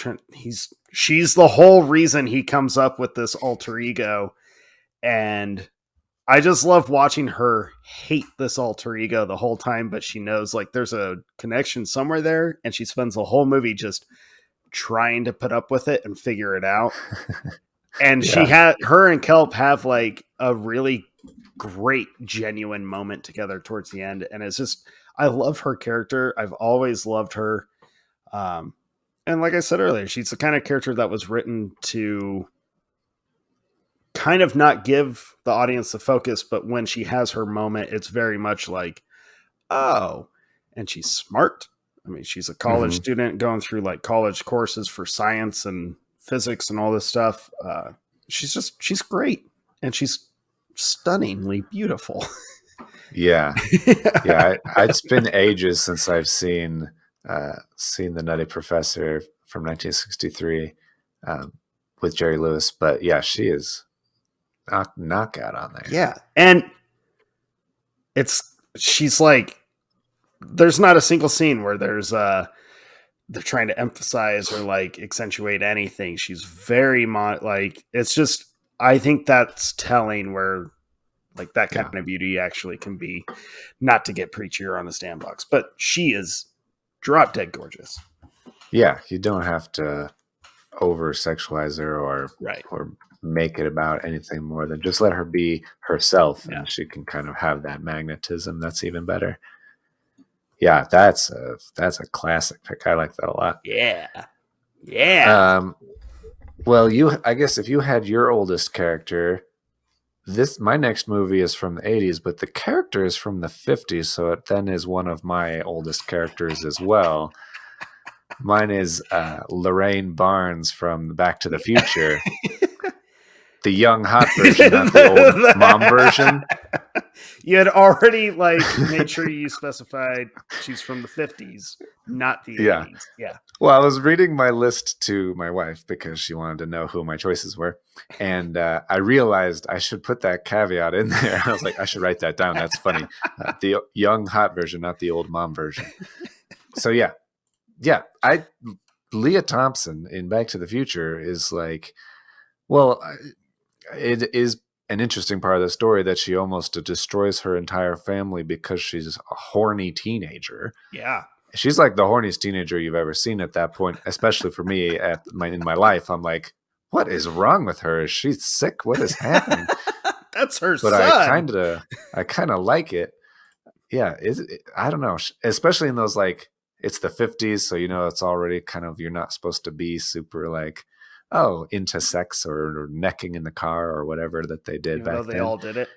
the whole reason he comes up with this alter ego, and I just love watching her hate this alter ego the whole time, but she knows like there's a connection somewhere there, and she spends the whole movie just trying to put up with it and figure it out. And Yeah. her and Kelp have like a really great genuine moment together towards the end, and it's just I love her character. I've always loved her. Um, and like I said earlier, she's the kind of character that was written to kind of not give the audience the focus, but when she has her moment, it's very much like, oh, and she's smart. I mean, she's a college Mhm. student going through like college courses for science and physics and all this stuff. She's great, and she's stunningly beautiful. Yeah. Yeah, it's been ages since I've seen the Nutty Professor from 1963 um, with Jerry Lewis, but yeah, she is knockout on there. Yeah, and she's like, there's not a single scene where they're trying to emphasize or like accentuate anything. She's very like it's just I think that's telling where like that kind Yeah, of beauty actually can be, not to get preachier on the sandbox, but she is drop dead gorgeous. yeah, you don't have to over sexualize her Right. or make it about anything more than just let her be herself, Yeah. and she can kind of have that magnetism. That's even better. Yeah, that's a classic pick. I like that a lot. Yeah. Yeah. Um, well, I guess if you had your oldest character, this my next movie is from the 80s, but the character is from the 50s, so it then is one of my oldest characters as well. Mine is Lorraine Barnes from Back to the Future, the young hot version, not the old mom version. You had already like made sure you specified she's from the 50s, not the Yeah. 80s. Yeah. Well, I was reading my list to my wife because she wanted to know who my choices were. And I realized I should put that caveat in there. I was like, I should write that down. That's funny. The young hot version, not the old mom version. So, yeah. Yeah. Leah Thompson in Back to the Future is like, well, it is an interesting part of the story that she almost destroys her entire family because she's a horny teenager. Yeah. she's like the horniest teenager you've ever seen at that point, especially for me in my life. I'm like, what is wrong with her? Is she sick? What is happening? That's her But son. I kind of like it. Yeah, I don't know, especially in those like it's the 50s, so it's already kind of you're not supposed to be super like into sex or necking in the car or whatever that they did Even though back they then. all did it.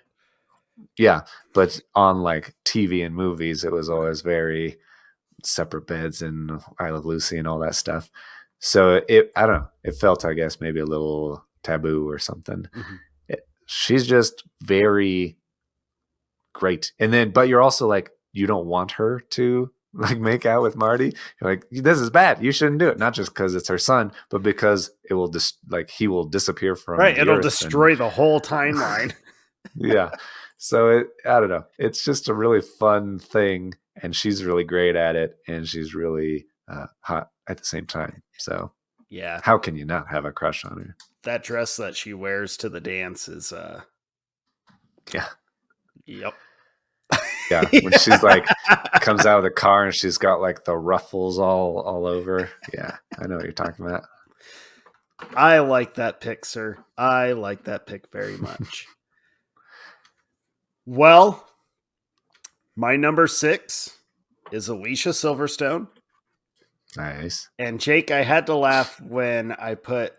Yeah, but on like TV and movies, it was always very separate beds and I Love Lucy and all that stuff. So I don't know, it felt, I guess, maybe a little taboo or something. Mm-hmm. She's just very great. And then, but you're also like, you don't want her to like make out with Marty. You're like, this is bad. You shouldn't do it. Not just because it's her son, but because it will just like he will disappear from Right. the It'll earth. And destroy the whole timeline. yeah. So I don't know. It's just a really fun thing. And she's really great at it. And she's really hot at the same time. So Yeah. how can you not have a crush on her? That dress that she wears to the dance is, yeah. Yep. Yeah, when she's like comes out of the car and she's got like the ruffles all over. Yeah, I know what you're talking about. I like that pick, sir. I like that pick very much. Well, my number 6 is Alicia Silverstone. Nice. And Jake, I had to laugh when I put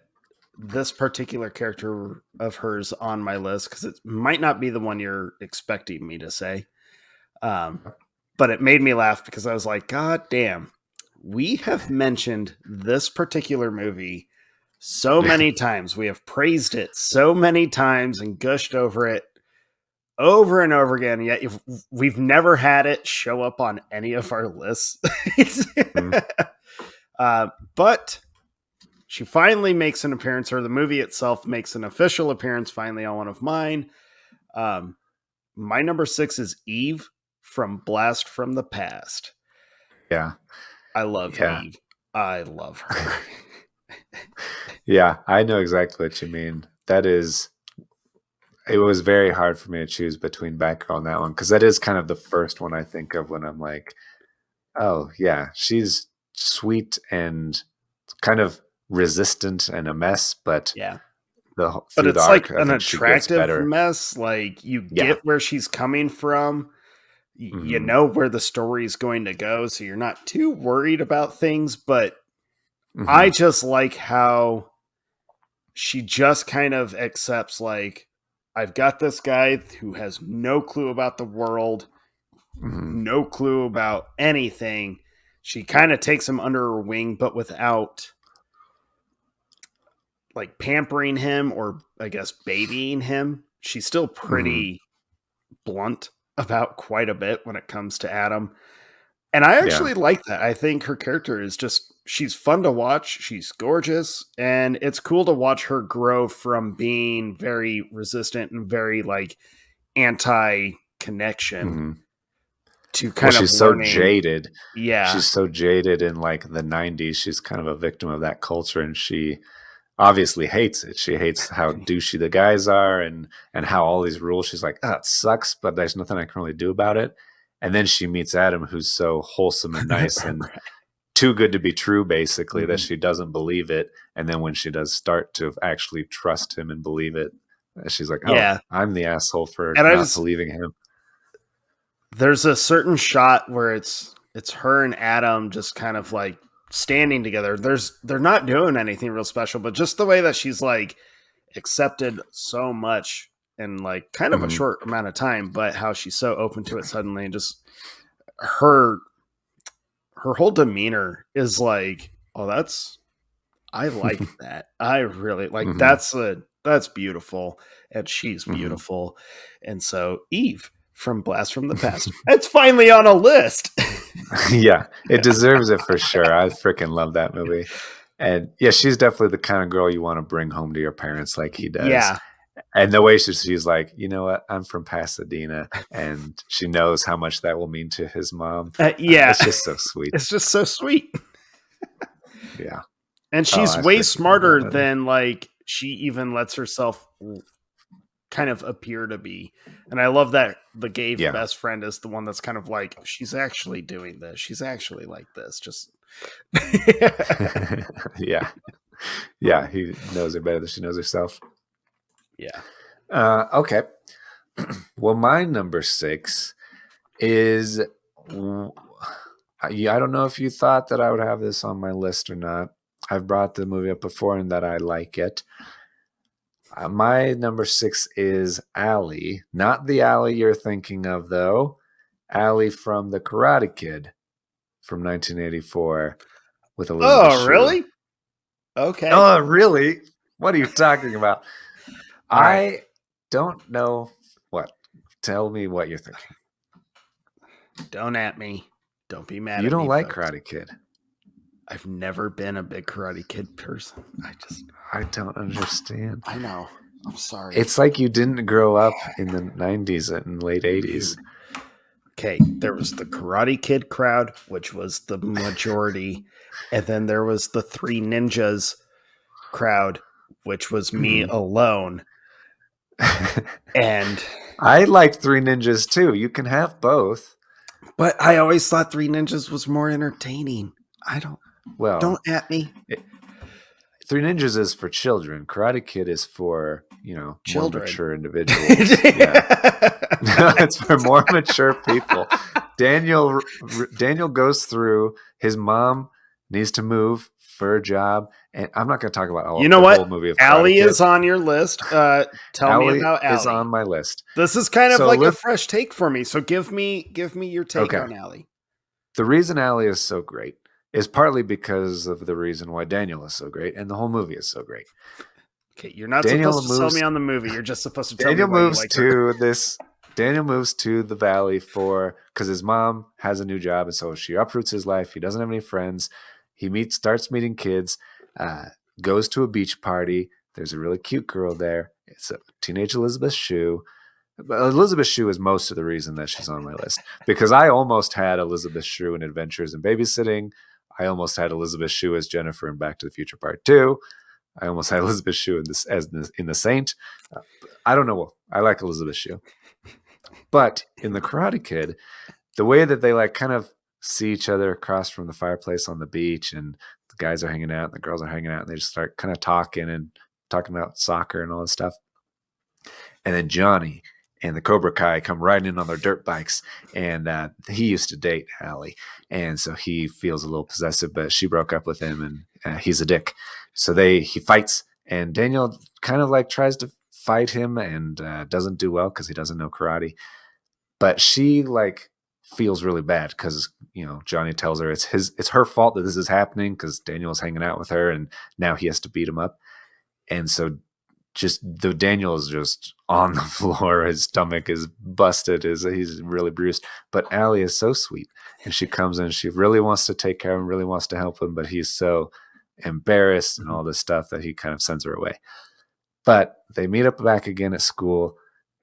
this particular character of hers on my list because it might not be the one you're expecting me to say. But it made me laugh because I was like, God damn, we have mentioned this particular movie so many times. We have praised it so many times and gushed over it over and over again. Yet we've never had it show up on any of our lists. But she finally makes an appearance, or the movie itself makes an official appearance finally on one of mine. My number 6 is Eve from Blast from the Past. Yeah. I love Eve. I love her. Yeah, I know exactly what you mean. It was very hard for me to choose between Batgirl and that one because that is kind of the first one I think of when I'm like, oh, yeah, she's sweet and kind of resistant and a mess, but yeah. Through it's the like arc, I an think she gets attractive better. mess. Like you get where she's coming from. You Mm-hmm. know where the story is going to go, so you're not too worried about things. But I just like how she just kind of accepts, like, I've got this guy who has no clue about the world, no clue about anything. She kind of takes him under her wing, but without like pampering him or I guess babying him. She's still pretty blunt about quite a bit when it comes to Adam. And I actually like that. I think her character is just, she's fun to watch. She's gorgeous. And it's cool to watch her grow from being very resistant and very like anti-connection to kind of she's learning. So jaded. Yeah. She's so jaded in like the 90s. She's kind of a victim of that culture and she obviously hates it. She hates how douchey the guys are and how all these rules. She's like, it sucks, but there's nothing I can really do about it. And then she meets Adam, who's so wholesome and nice and too good to be true, basically, that she doesn't believe it. And then when she does start to actually trust him and believe it, she's like, oh, I'm the asshole for not believing him. There's a certain shot where it's her and Adam just kind of like standing together. They're not doing anything real special, but just the way that she's like accepted so much in like kind of a short amount of time, but how she's so open to it suddenly, and just her whole demeanor is like, oh, I like that. I really like that's beautiful, and she's beautiful. And so Eve from Blast from the Past, it's finally on a list. Yeah, it deserves it for sure. I freaking love that movie. And yeah, she's definitely the kind of girl you want to bring home to your parents like he does. Yeah. And the way she's like, you know what? I'm from Pasadena. And she knows how much that will mean to his mom. Yeah. It's just so sweet. It's just so sweet. Yeah. And she's way smarter than like she even lets herself kind of appear to be. And I love that the gay Yeah. best friend is the one that's kind of like, she's actually doing this. She's actually like this. Just Yeah. Yeah. He knows her better than she knows herself. yeah. Okay. Well, my number 6 is. I don't know if you thought that I would have this on my list or not. I've brought the movie up before and that I like it. My number 6 is Allie. Not the Allie you're thinking of, though. Allie from The Karate Kid from 1984 with Elizabeth Oh, Shue. really? Okay. Oh, really? What are you talking about? All right. I don't know what. Tell me what you're thinking. Don't at me. Don't be mad You at me. don't like folks. Karate Kid. I've never been a big Karate Kid person. I don't understand. I know. I'm sorry. It's like you didn't grow up in the 90s and late 80s. Okay, there was the Karate Kid crowd, which was the majority, and then there was the Three Ninjas crowd, which was me alone. And I liked Three Ninjas too. You can have both. But I always thought Three Ninjas was more entertaining. Don't at me. Three Ninjas is for children. Karate Kid is for, Children. more mature individuals. Yeah. It's for more mature people. Daniel goes through, his mom needs to move for a job. And I'm not going to talk about whole movie of Karate Allie Kid. is on your list. Tell me about Allie. Is on my list. This is kind of like a fresh take for me. So give me your take on Allie. The reason Allie is so great is partly because of the reason why Daniel is so great, and the whole movie is so great. Okay, you're not supposed to sell me on the movie. You're just supposed to tell me why you like her. Daniel moves to the valley because his mom has a new job, and so she uproots his life. He doesn't have any friends. He starts meeting kids, goes to a beach party. There's a really cute girl there. It's a teenage Elizabeth Shue. Elizabeth Shue is most of the reason that she's on my list, because I almost had Elizabeth Shue in Adventures in Babysitting. I almost had Elizabeth Shue as Jennifer in Back to the Future Part 2. I almost had Elizabeth Shue in The Saint. I don't know. I like Elizabeth Shue. But in The Karate Kid, the way that they kind of see each other across from the fireplace on the beach, and the guys are hanging out and the girls are hanging out, and they just start kind of talking about soccer and all this stuff. And then Johnny and the Cobra Kai come riding in on their dirt bikes, and he used to date Allie, and so he feels a little possessive, but she broke up with him, and he's a dick. So he fights, and Daniel kind of tries to fight him and doesn't do well because he doesn't know karate. But she feels really bad because Johnny tells her it's her fault that this is happening because Daniel's hanging out with her, and now he has to beat him up. And so Daniel is just on the floor. His stomach is busted. He's really bruised. But Allie is so sweet, and she comes in. She really wants to take care of him, really wants to help him, but he's so embarrassed and all this stuff that he kind of sends her away. But they meet up back again at school,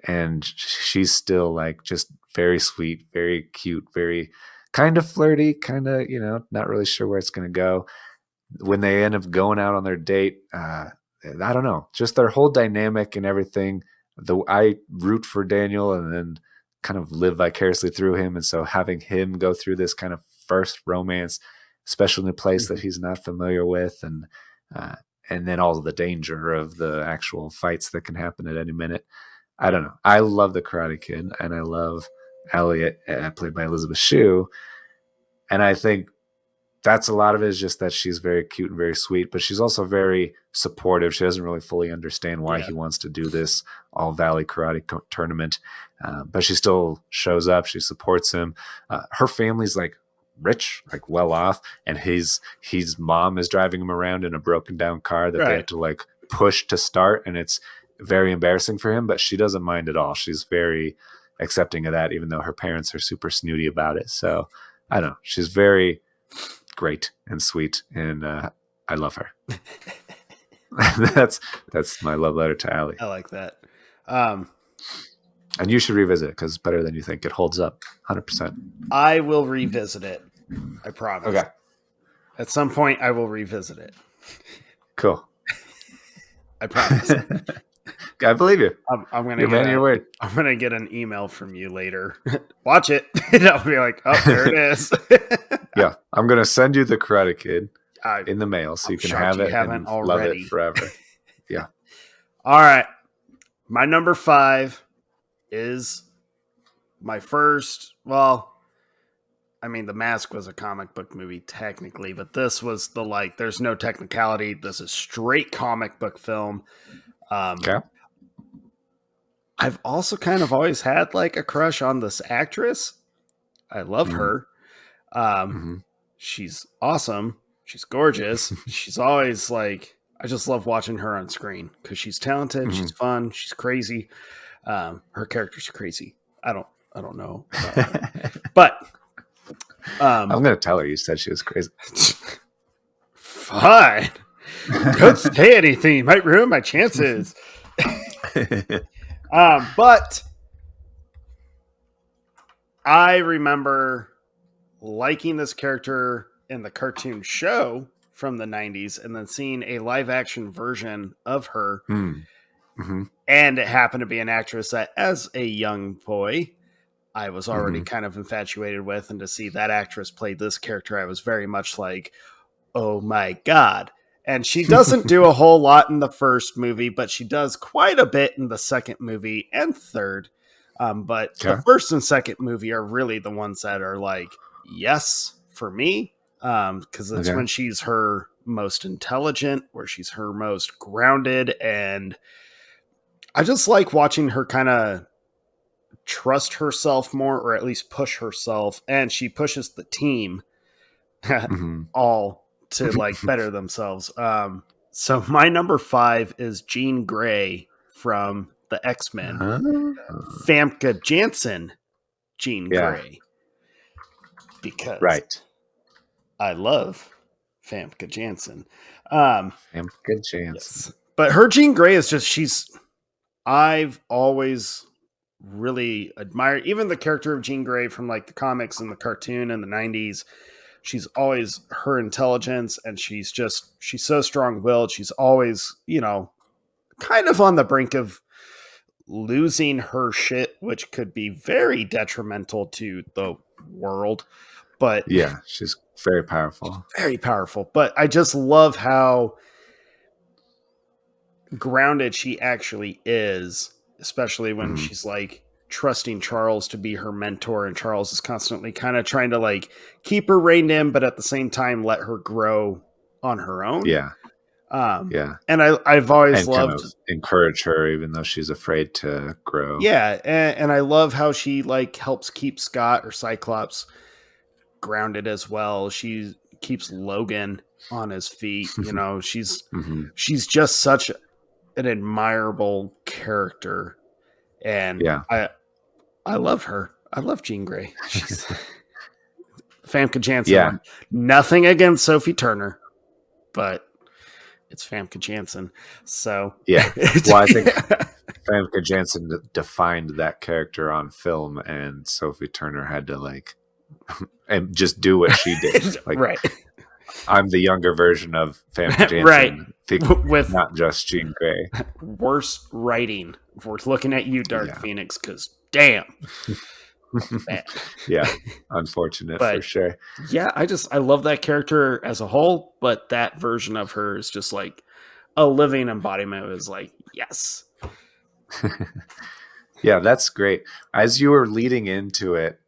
and she's still just very sweet, very cute, very kind of flirty, kind of not really sure where it's going to go. When they end up going out on their date, I don't know, just their whole dynamic and everything. I root for Daniel and then kind of live vicariously through him. And so having him go through this kind of first romance, especially in a place that he's not familiar with, and then all of the danger of the actual fights that can happen at any minute. I don't know. I love The Karate Kid, and I love Elliot, played by Elizabeth Shue. And I think that's a lot of it is just that she's very cute and very sweet, but she's also very supportive. She doesn't really fully understand why he wants to do this All Valley Karate tournament, but she still shows up. She supports him. Her family's rich, well off, and his mom is driving him around in a broken down car that they have to push to start, and it's very embarrassing for him, but she doesn't mind at all. She's very accepting of that, even though her parents are super snooty about it. So I don't know. She's very great and sweet, and I love her. That's my love letter to Allie. I like that. And you should revisit it because it's better than you think. It holds up 100%. I will revisit it. I promise. Okay. At some point, I will revisit it. Cool. I promise. I believe you. I'm gonna You're a man of your word. I'm gonna get an email from you later. Watch it. And I'll be like, oh, there it is. Yeah, I'm gonna send you the Karate Kid I, in the mail so I'm you can shocked have you it haven't and love it already. forever. Yeah. All right. My number 5 is my first. Well, I mean, The Mask was a comic book movie technically, but this was the like. There's no technicality. This is straight comic book film. Okay. I've also kind of always had like a crush on this actress. I love her. Um, Mm-hmm. she's awesome. She's gorgeous. She's always like, I just love watching her on screen because she's talented. Mm-hmm. She's fun. She's crazy. Her character's crazy. I don't know about her, but I'm gonna tell her you said she was crazy. fine. Don't say anything. You might ruin my chances. But I remember liking this character in the cartoon show from the 90s and then seeing a live action version of her. Mm-hmm. And it happened to be an actress that, as a young boy, I was already Mm-hmm. kind of infatuated with. And to see that actress play this character, I was very much like, oh my God. And she doesn't do a whole lot in the first movie, but she does quite a bit in the second movie and third. But the Okay. first and second movie are really the ones that are like, yes, for me, because it's Okay. when she's her most intelligent, where she's her most grounded. And I just like watching her kind of trust herself more, or at least push herself. And she pushes the team Mm-hmm. all to like better themselves. So my number 5 is Jean Grey from the X-Men. Famke Janssen, Jean Yeah. Grey, because Right. I love Famke Janssen. Good chance. Yes, but her Jean Grey is just I've always really admired even the character of Jean Grey from like the comics and the cartoon in the 90s. She's always her intelligence, and she's so strong-willed. She's always, kind of on the brink of losing her shit, which could be very detrimental to the world, but Yeah, she's very powerful. very powerful. But I just love how grounded she actually is, especially when Mm-hmm. she's like trusting Charles to be her mentor, and Charles is constantly kind of trying to like keep her reined in, but at the same time let her grow on her own. Yeah. Yeah. And I've always And kind loved, of encourage her even though she's afraid to grow. yeah, and I love how she like helps keep Scott or Cyclops grounded as well. She keeps Logan on his feet. Mm-hmm. She's just such an admirable character, and Yeah. I love her. I love Jean Grey. She's Famke Janssen. Yeah. Nothing against Sophie Turner, but it's Famke Janssen. So Yeah. Well, I think Famke Janssen defined that character on film, and Sophie Turner had to like and just do what she did. Like, right. I'm the younger version of Famke Janssen, right? With not just Jean Grey. Worse writing. If we're looking at you, Dark Yeah. Phoenix, because damn. Yeah, unfortunate But for sure. yeah, I love that character as a whole, but that version of her is just like a living embodiment. It was like, yes. Yeah, that's great. As you were leading into it,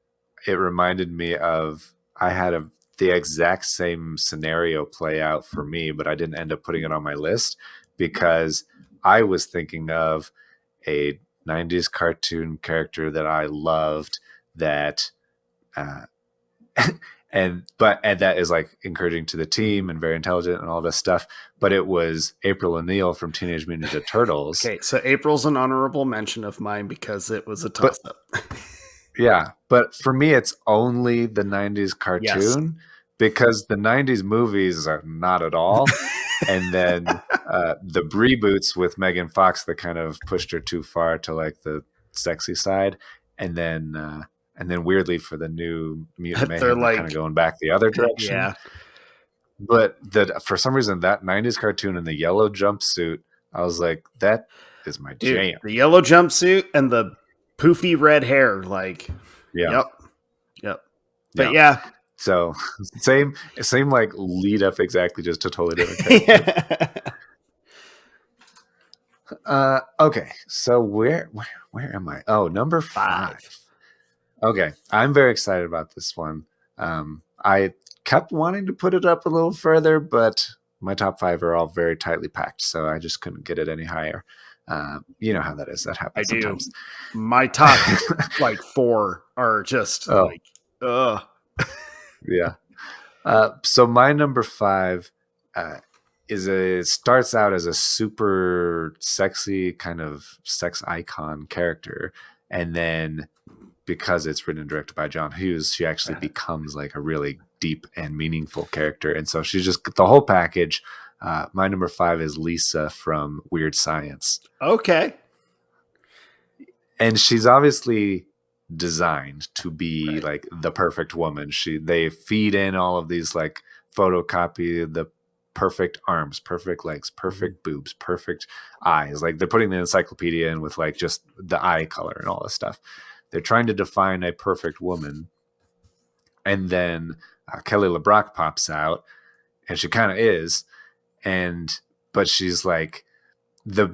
it reminded me of I had the exact same scenario play out for me, but I didn't end up putting it on my list because I was thinking of a 90s cartoon character that I loved that and that is like encouraging to the team and very intelligent and all this stuff, but it was April O'Neil from Teenage Mutant Ninja Turtles. Okay, so April's an honorable mention of mine because it was a toss-up. Yeah, but for me it's only the 90s cartoon because the 90s movies are not at all. And then the reboots with Megan Fox that kind of pushed her too far to like the sexy side, and then weirdly for the new Mutant Mayhem, they're like, kind of going back the other direction. Yeah. But for some reason that 90s cartoon in the yellow jumpsuit, I was like, that is my Dude, jam. the yellow jumpsuit and the poofy red hair, like, Yeah. yep. But Yeah. yeah. So same like lead up exactly, just a totally different character. Okay. So where am I? Oh, number 5. Okay. I'm very excited about this one. I kept wanting to put it up a little further, but my top 5 are all very tightly packed, so I just couldn't get it any higher. You know how that is. That I happens do. sometimes. My top like 4 are just Oh, like, ugh. yeah. So my number 5 uh, starts out as a super sexy kind of sex icon character, and then because it's written and directed by John Hughes, she actually becomes like a really deep and meaningful character, and so she's just the whole package. My number 5 is Lisa from Weird Science. Okay. And she's obviously designed to be like the perfect woman. They feed in all of these like photocopy the perfect arms, perfect legs, perfect boobs, perfect eyes. Like they're putting the encyclopedia in with like just the eye color and all this stuff. They're trying to define a perfect woman. And then Kelly LeBrock pops out, and she kind of is, but she's like the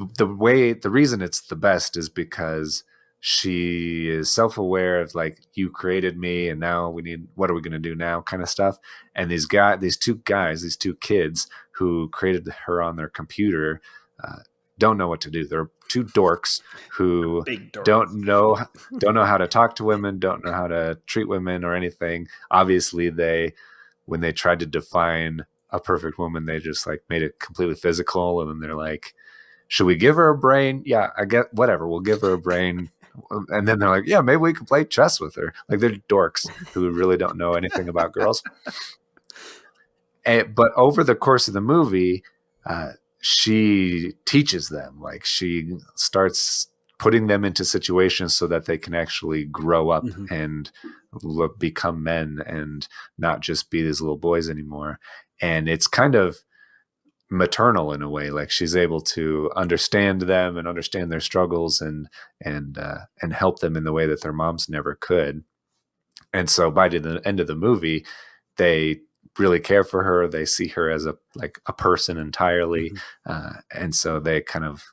reason it's the best is because she is self-aware of like, you created me and now what are we going to do now kind of stuff. And these two kids who created her on their computer don't know what to do. They're two dorks who don't know how to talk to women, don't know how to treat women or anything. Obviously when they tried to define a perfect woman, they just like made it completely physical, and then they're like, should we give her a brain? Yeah, I get whatever. We'll give her a brain. And then they're like, yeah, maybe we can play chess with her. Like they're dorks who really don't know anything about girls. But over the course of the movie, she teaches them. Like she starts putting them into situations so that they can actually grow up and become men and not just be these little boys anymore. And it's kind of maternal in a way. Like she's able to understand them and understand their struggles and help them in the way that their moms never could. And so by the end of the movie, they really care for her. They see her as a person entirely. And so they kind of,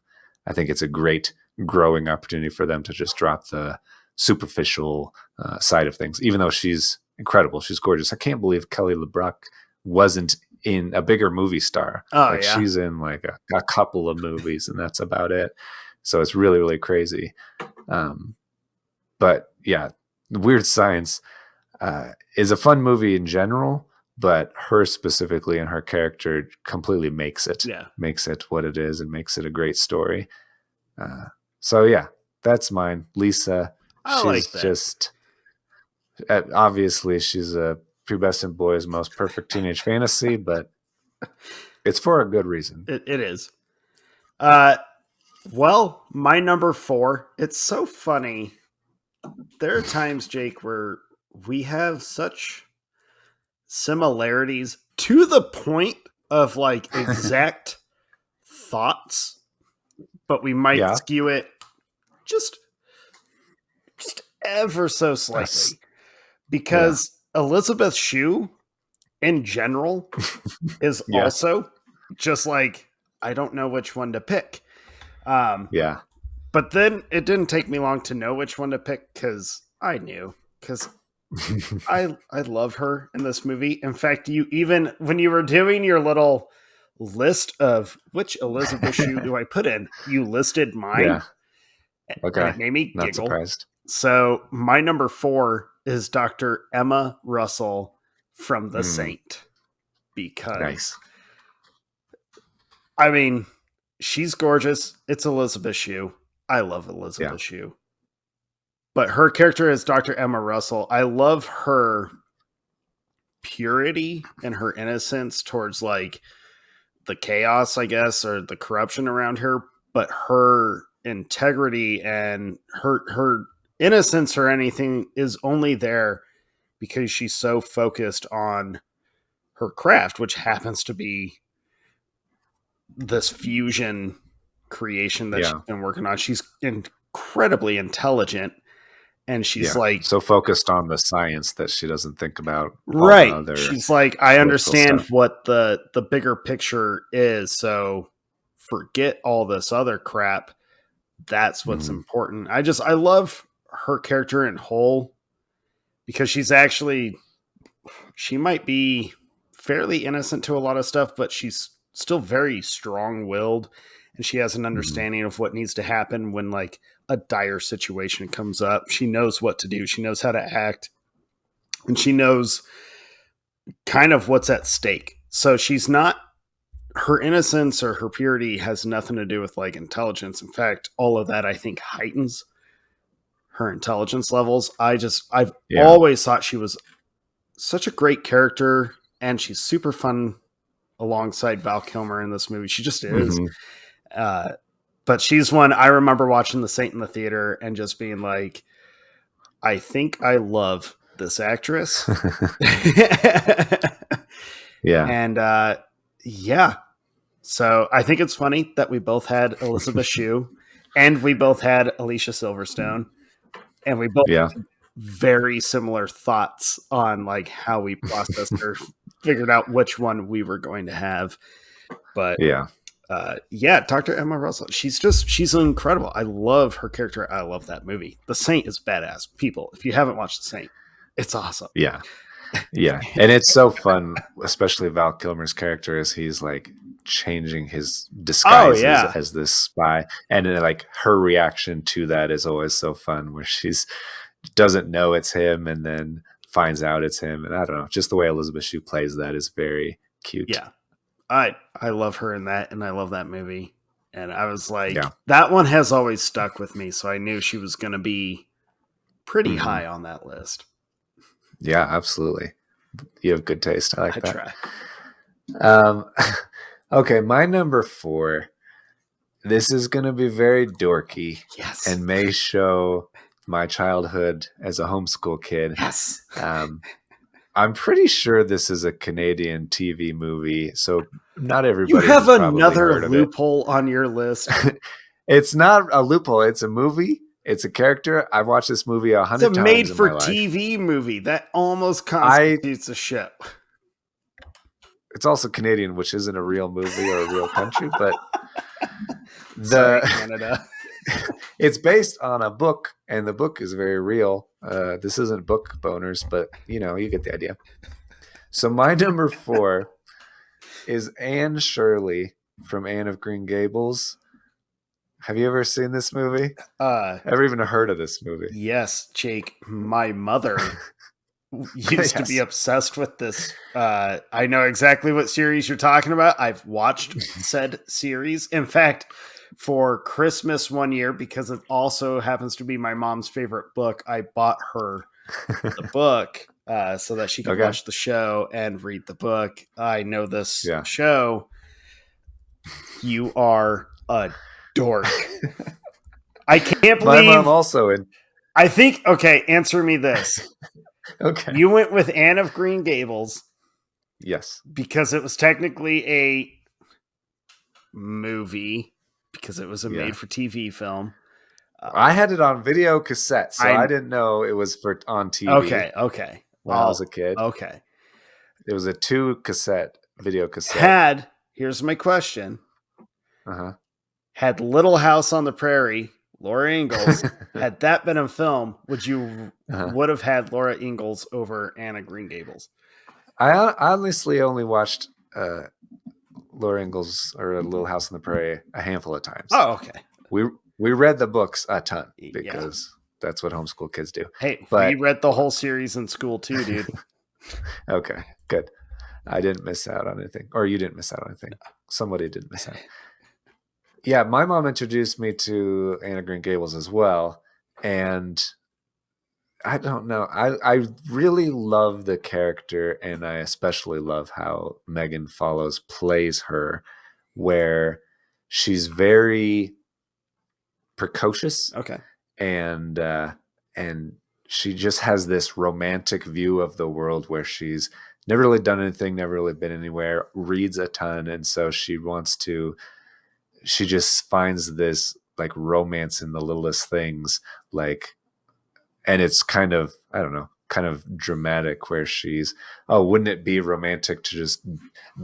I think it's a great growing opportunity for them to just drop the superficial side of things, even though she's incredible. She's gorgeous. I can't believe Kelly LeBrock wasn't in a bigger movie star. She's in like a couple of movies and that's about it. So it's really, really crazy. But yeah, Weird Science is a fun movie in general, but her specifically and her character completely makes it what it is and makes it a great story. So yeah, that's mine. Lisa, she's just obviously she's a pubescent boy's most perfect teenage fantasy, but it's for a good reason. It is. Well, my number 4, it's so funny. There are times, Jake, where we have such similarities to the point of like exact thoughts, but we might skew it just ever so slightly. Because Elizabeth Shue in general is also just like, I don't know which one to pick. But then it didn't take me long to know which one to pick because I knew. Because I love her in this movie. In fact, you even when you were doing your little list of which Elizabeth Shue do I put in, you listed mine. Yeah. Okay. And it made me Not giggle. surprised. So my number 4 is Dr. Emma Russell from The Saint. Because I mean, she's gorgeous. It's Elizabeth Shue. I love Elizabeth Shue. But her character is Dr. Emma Russell. I love her purity and her innocence towards like the chaos, I guess, or the corruption around her, but her integrity and her innocence or anything is only there because she's so focused on her craft, which happens to be this fusion creation that she's Yeah. been working on. She's incredibly intelligent, and she's Yeah. like, So focused on the science that she doesn't think about all the right. other She's like, I peripheral understand stuff. what the bigger picture is, so forget all this other crap. That's what's Mhm. important. I love her character in whole, because she might be fairly innocent to a lot of stuff, but she's still very strong-willed, and she has an Mhm. understanding of what needs to happen when like a dire situation comes up. She knows what to do. She knows how to act, and she knows kind of what's at stake. So she's not, her innocence or her purity has nothing to do with like intelligence. In fact, all of that I think heightens her intelligence levels. I've Yeah. always thought she was such a great character, and she's super fun alongside Val Kilmer in this movie. She just is. Mhm. Uh, but she's one I remember watching The Saint in the theater and just being like, I think I love this actress. Yeah. And yeah, so I think it's funny that we both had Elizabeth Shue and we both had Alicia Silverstone, and we both Yeah. had very similar thoughts on like how we processed or figured out which one we were going to have. But Yeah. yeah, Dr. Emma Russell, she's incredible. I love her character. I love that movie. The Saint is badass. People, if you haven't watched The Saint, it's awesome. Yeah. Yeah. And it's so fun, especially Val Kilmer's character as he's like changing his Oh disguises yeah, as this spy. And then, like her reaction to that is always so fun where she's doesn't know it's him and then finds out it's him. And I don't know, just the way Elizabeth Shue plays that is very cute. yeah. I love her in that, and I love that movie. And I was like, Yeah. that one has always stuck with me, so I knew she was going to be pretty Hmm. high on that list. Yeah, absolutely. You have good taste. I I like that. try. Um, okay, my number 4. This is going to be very dorky Yes. and may show my childhood as a homeschool kid. Yes. I'm pretty sure this is a Canadian TV movie, so not You everybody have has probably another heard of it. loophole on your list. It's not a loophole, it's a movie. It's a character. I've watched this movie It's a 100 made times in for my life. TV movie. That almost I constitutes a ship. It's also Canadian, which isn't a real movie or a real country, but Sorry, the Canada. it's based on a book, and the book is very real. This isn't book boners, but you get the idea. So my number 4 is Anne Shirley from Anne of Green Gables. Have you ever seen this movie? Ever even heard of this movie? Yes, Jake, my mother used to be Yes. obsessed with this. I know exactly what series you're talking about. I've watched said series. In fact, for Christmas one year, because it also happens to be my mom's favorite book, I bought her the book so that she could Okay. watch the show and read the book. I know this Yeah. show. You are a dork. I can't My mom believe. also in. I think, okay, answer me this. Okay. You went with Anne of Green Gables Yes. because it was technically a movie, because it was a Yeah. made for TV film. I had it on video cassette, so I I didn't know it was on TV okay. when I was a kid. Okay. It was a 2 cassette video cassette. Here's my question. Uh-huh. Had Little House on the Prairie, Laura Ingalls, had that been a film, would you Uh-huh. would have had Laura Ingalls over Anna Green Gables? I honestly only watched Laura Ingalls or A Little House on the Prairie a handful of times. Oh, okay. We read the books a ton Yeah. because that's what homeschool kids do. Hey, But we read the whole series in school too, dude. okay, good. I didn't miss out on anything, or you didn't miss out on anything. Somebody didn't miss out. Yeah, my mom introduced me to Anna Green Gables as well, and I don't know. I really love the character, and I especially love how Megan Follows plays her, where she's very precocious Okay. and she just has this romantic view of the world where she's never really done anything, never really been anywhere, reads a ton, and so she wants to she just finds this like romance in the littlest things, like, and it's kind of, I don't know, kind of dramatic where she's, oh, wouldn't it be romantic to just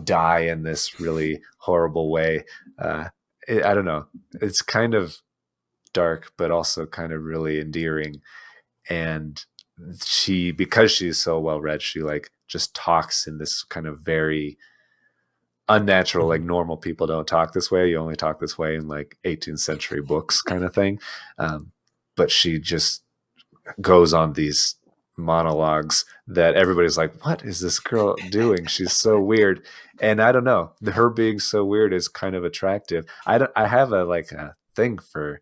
die in this really horrible way? I don't know. It's kind of dark, but also kind of really endearing. And she, because she's so well read, she like just talks in this kind of very unnatural, like normal people don't talk this way. You only talk this way in like 18th century books kind of thing. But she just goes on these monologues that everybody's like, what is this girl doing? She's so weird. And I don't know, her being so weird is kind of attractive. I have a like a thing for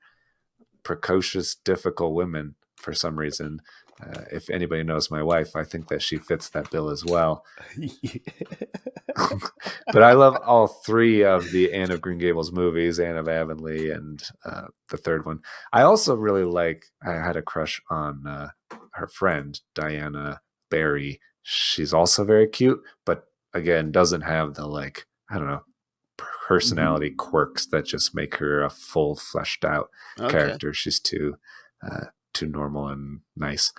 precocious, difficult women for some reason. If anybody knows my wife, I think that she fits that bill as well. But I love all three of the Anne of Green Gables movies, Anne of Avonlea, and the third one. I also really like, I had a crush on her friend, Diana Barry. She's also very cute, but again, doesn't have the like, I don't know, personality quirks that just make her a full fleshed out character. She's too normal and nice.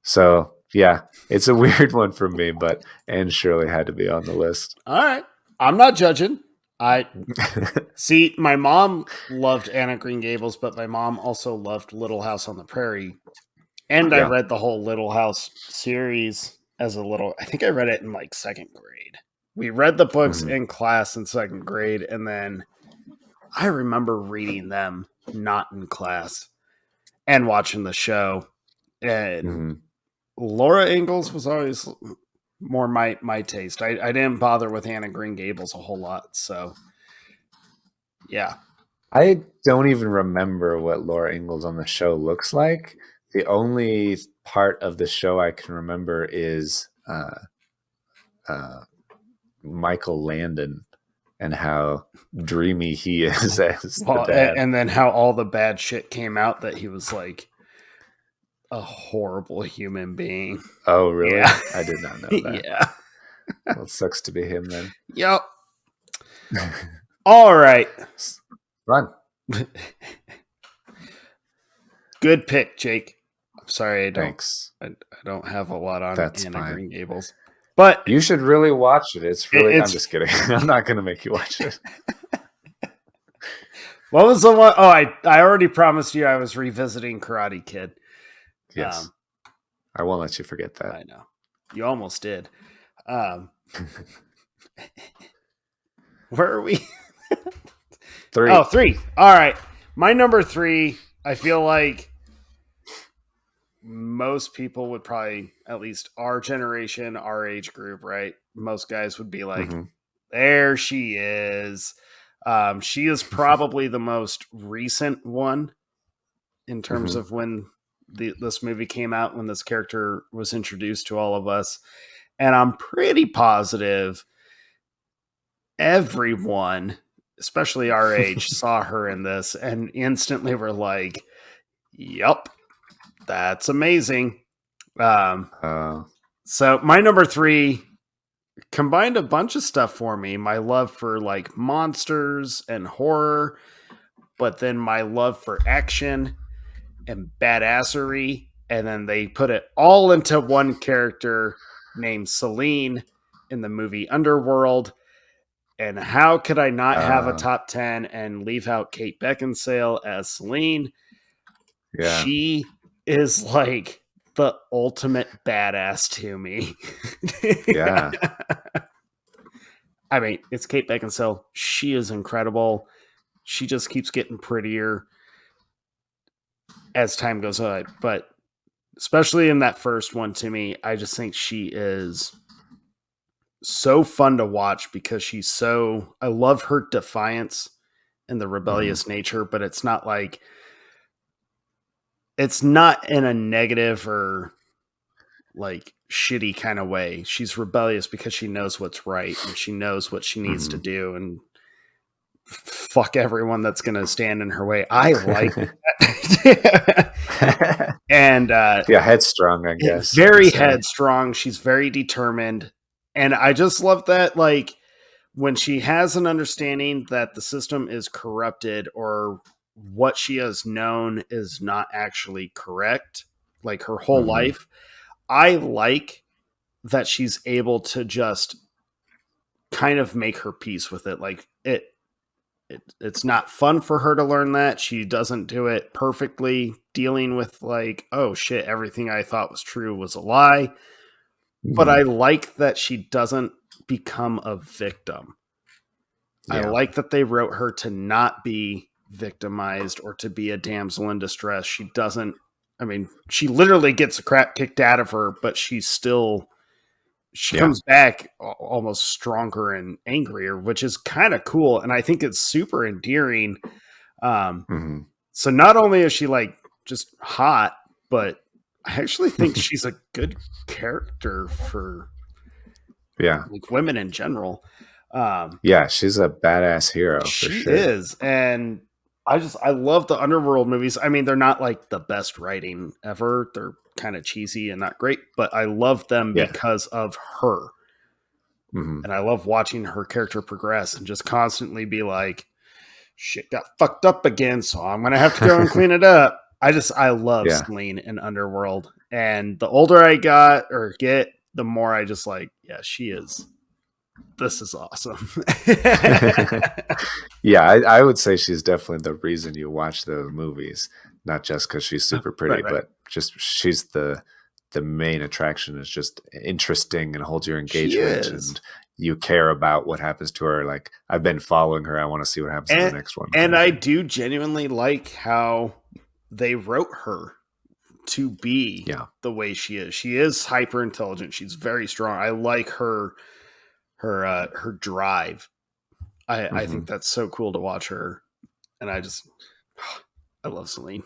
So yeah, it's a weird one for me, but Anne Shirley had to be on the list. All right. I'm not judging. I see, my mom loved Anne of Green Gables, but my mom also loved Little House on the Prairie. And I read the whole Little House series as a little, I think I read it in like second grade. We read the books in class in second grade, and then I remember reading them not in class and watching the show. And Laura Ingalls was always more my taste. I didn't bother with Anne of Green Gables a whole lot. So, yeah. I don't even remember what Laura Ingalls on the show looks like. The only part of the show I can remember is Michael Landon and how dreamy he is as the dad. And then how all the bad shit came out, that he was like a horrible human being. Oh, really? Yeah. I did not know that. Yeah. Well, it sucks to be him then. Yep. All right. Run. Good pick, Jake. I'm sorry, I don't have a lot on Anne of Green Gables. But you should really watch it. It's really, I'm just kidding. I'm not going to make you watch it. What was the one? Oh, I already promised you I was revisiting Karate Kid. Yes. I won't let you forget that. I know. You almost did. Where are we? 3. Oh, 3. All right. My number 3, I feel like most people would probably, at least our generation, our age group, right? Most guys would be like, there she is. She is probably the most recent one in terms of when this movie came out, when this character was introduced to all of us. And I'm pretty positive everyone, especially our age, saw her in this and instantly were like, yup, that's amazing. So my number 3 combined a bunch of stuff for me. My love for like monsters and horror, but then my love for action and badassery. And then they put it all into one character named Celine in the movie Underworld. And how could I not have a top 10 and leave out Kate Beckinsale as Celine? Yeah. She is like the ultimate badass to me. Yeah. I mean, it's Kate Beckinsale. She is incredible. She just keeps getting prettier as time goes on. But especially in that first one, to me, I just think she is so fun to watch because she's so, I love her defiance and the rebellious nature, but it's not like, it's not in a negative or like shitty kind of way. She's rebellious because she knows what's right and she knows what she needs to do and fuck everyone that's going to stand in her way. I like that. And yeah, headstrong, I guess. Very headstrong. She's very determined. And I just love that, like, when she has an understanding that the system is corrupted or what she has known is not actually correct, like her whole Mm-hmm. life, I like that she's able to just kind of make her peace with it. Like it's not fun for her to learn that. She doesn't do it perfectly, dealing with like, oh shit, everything I thought was true was a lie. But Mm-hmm. I like that she doesn't become a victim. I Yeah. like that they wrote her to not be victimized or to be a damsel in distress. She doesn't, I mean, she literally gets the crap kicked out of her, but she Yeah. comes back almost stronger and angrier, which is kind of cool. And I think it's super endearing. Um, Mm-hmm. so not only is she like just hot, but I actually think she's a good character for Yeah. like women in general. Um, Yeah. She's a badass hero for she sure. is, and I love the underworld movies. I mean, they're not like the best writing ever. They're kind of cheesy and not great, but I love them Yeah. because of her. Mm-hmm. And I love watching her character progress and just constantly be like, shit got fucked up again, so I'm gonna have to go and clean it up. I love Yeah. Celine in Underworld. And the older I got or get, the more I just like, yeah, she is. This is awesome. Yeah, I would say she's definitely the reason you watch those movies, not just because she's super pretty, Right, right. but just she's the main attraction is just interesting and holds your She engagement is. and you care about what happens to her. Like I've been following her. I want to see what happens in the And next one kind and of I thing. do genuinely like how they wrote her to be Yeah. the way she is. She is hyper intelligent. She's very strong. I like her drive. I Hmm. think that's so cool to watch her, and I love Celine.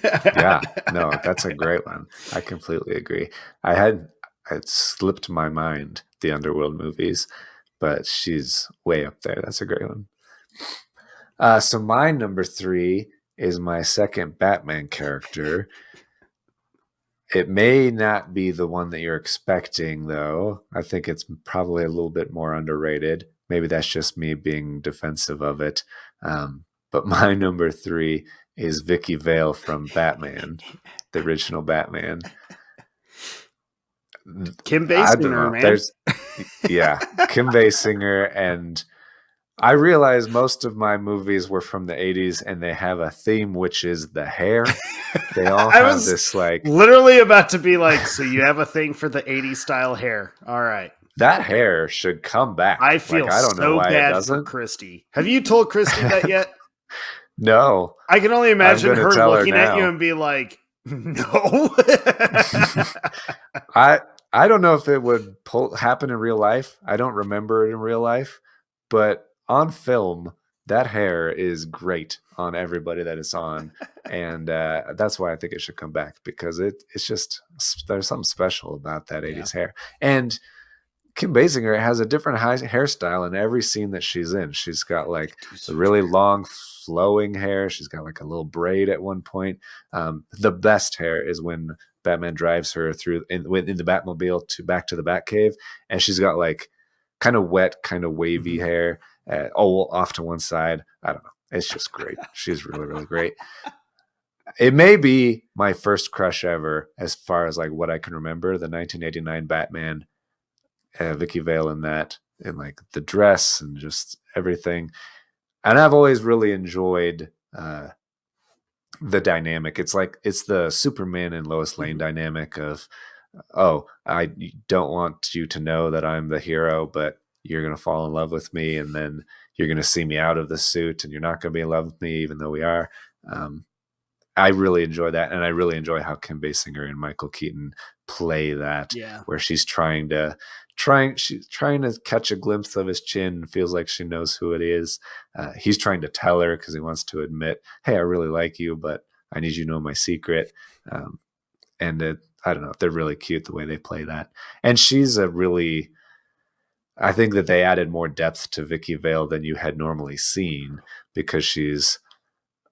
Yeah. No, that's a great one. I completely agree. I had it slipped my mind the Underworld movies, but she's way up there. That's a great one. So my number three is my second Batman character. It may not be the one that you're expecting, though. I think it's probably a little bit more underrated. Maybe that's just me being defensive of it. But my number three is Vicky Vale from Batman, the original Batman. Kim I don't Basinger, know. man. There's, yeah, Kim Basinger and I realize most of my movies were from the 80s and they have a theme, which is the hair. They all I have was this like, literally about to be like, so you have a thing for the 80s style hair. All right. that hair should come I back. Like, feel I don't know so why it bad for doesn't. Christy. Have you told Christy that yet? No, I can only I'm imagine going to her tell her looking at you now. and be like, no. I I don't know if it would happen in real life. I don't remember it in real life, but on film, that hair is great on everybody that it's on, and that's why I think it should come back because it's just there's something special about that Yeah. 80s hair. And Kim Basinger has a different hairstyle in every scene that she's in. She's got like the really long flowing hair. She's got like a little braid at one point. The best hair is when Batman drives her through in the Batmobile to back to the Batcave, and she's got like kind of wet, kind of wavy Mhm. hair, all off to one side. I don't know. It's just great. She's really, really great. It may be my first crush ever, as far as like what I can remember. The 1989 Batman, Vicky Vale in that, and like the dress and just everything. And I've always really enjoyed the dynamic. It's like it's the Superman and Lois Lane Mhm. dynamic of, oh, I don't want you to know that I'm the hero, but you're gonna fall in love with me, and then you're gonna see me out of the suit, and you're not gonna be in love with me, even though we are. Um, I really enjoy that, and I really enjoy how Kim Basinger and Michael Keaton play that, Yeah. where she's trying to catch a glimpse of his chin, feels like she knows who it is. He's trying to tell her because he wants to admit, "Hey, I really like you, but I need you to know my secret." Um, and I don't know, they're really cute the way they play that. And she's a really, I think that they added more depth to Vicky Vale than you had normally seen because she's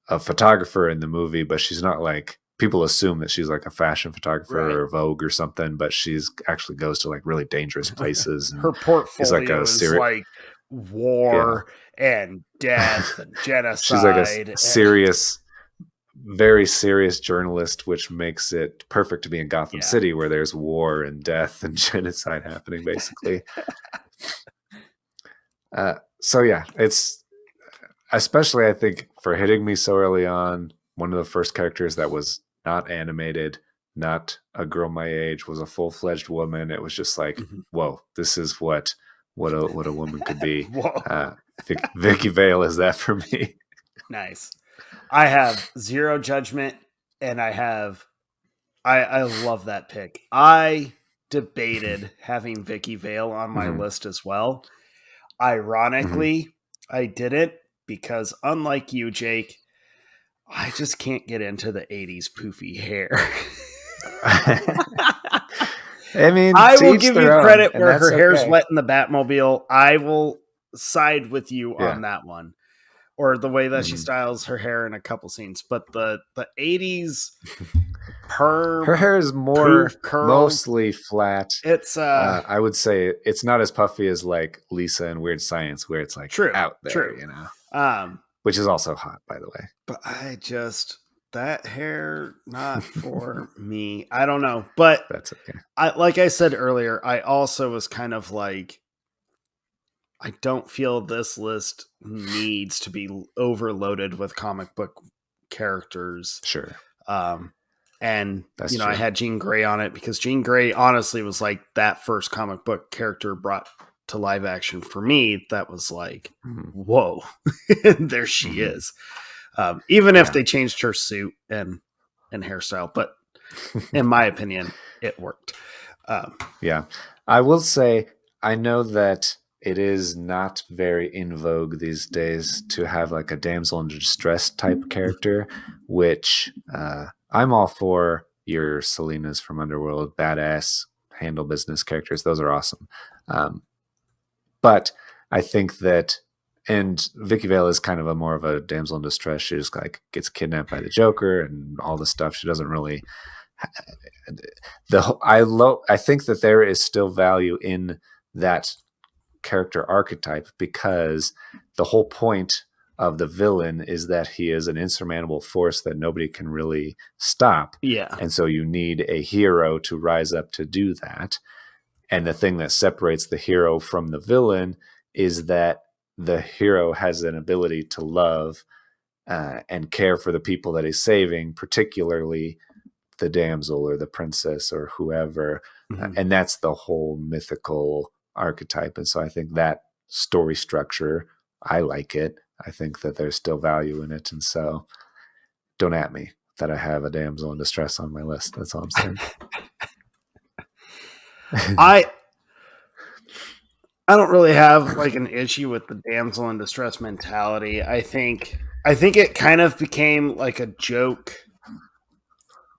a photographer in the movie, but she's not like people assume that she's like a fashion Right. photographer or Vogue or something, but she's actually goes to like really dangerous places and Her is like portfolio a is serious. like war and death and She's like a genocide. serious, very serious journalist, which makes it perfect to be in Gotham City, where there's war and death and genocide happening, basically. So yeah, it's especially, I think, for hitting me so early on, one of the first characters that was not animated, not a girl my age, was a full-fledged woman. It was just like, whoa, this is what a woman could be. Vicky Vale is that for me. Nice. I have zero judgment, and I love that pick. I debated having Vicky Vale on my list as well. Ironically, I didn't, because unlike you, Jake, I just can't get into the 80s poofy hair. I mean, I will give you credit where her hair's wet in the Batmobile. I will side with you on that one. Or the way that she styles her hair in a couple scenes. But the 80s perm, her hair is more mostly flat. It's I would say it's not as puffy as like Lisa in Weird Science, where it's like out there, you know. Which is also hot, by the way. But that hair, not for me. I don't know. But that's okay. Like I said earlier, I also was kind of like, I don't feel this list needs to be overloaded with comic book characters. Sure. And that's true. I had Jean Grey on it because Jean Grey honestly was like that first comic book character brought to live action for me. That was like, whoa, there she is. Even if they changed her suit and hairstyle, but in my opinion, it worked. Yeah, I will say, I know that it is not very in vogue these days to have like a damsel in distress type character, which I'm all for. Your Selenas from Underworld, badass, handle business characters. Those are awesome. But I think that, and Vicky Vale is kind of more of a damsel in distress. She just like gets kidnapped by the Joker and all this stuff. She doesn't really. I think that there is still value in that character archetype, because the whole point of the villain is that he is an insurmountable force that nobody can really stop. Yeah. And so you need a hero to rise up to do that. And the thing that separates the hero from the villain is that the hero has an ability to love and care for the people that he's saving, particularly the damsel or the princess or whoever. And that's the whole mythical archetype. And so I think that story structure, I like it. I think that there's still value in it. And so don't at me that I have a damsel in distress on my list. That's all I'm saying. I don't really have like an issue with the damsel in distress mentality. I think it kind of became like a joke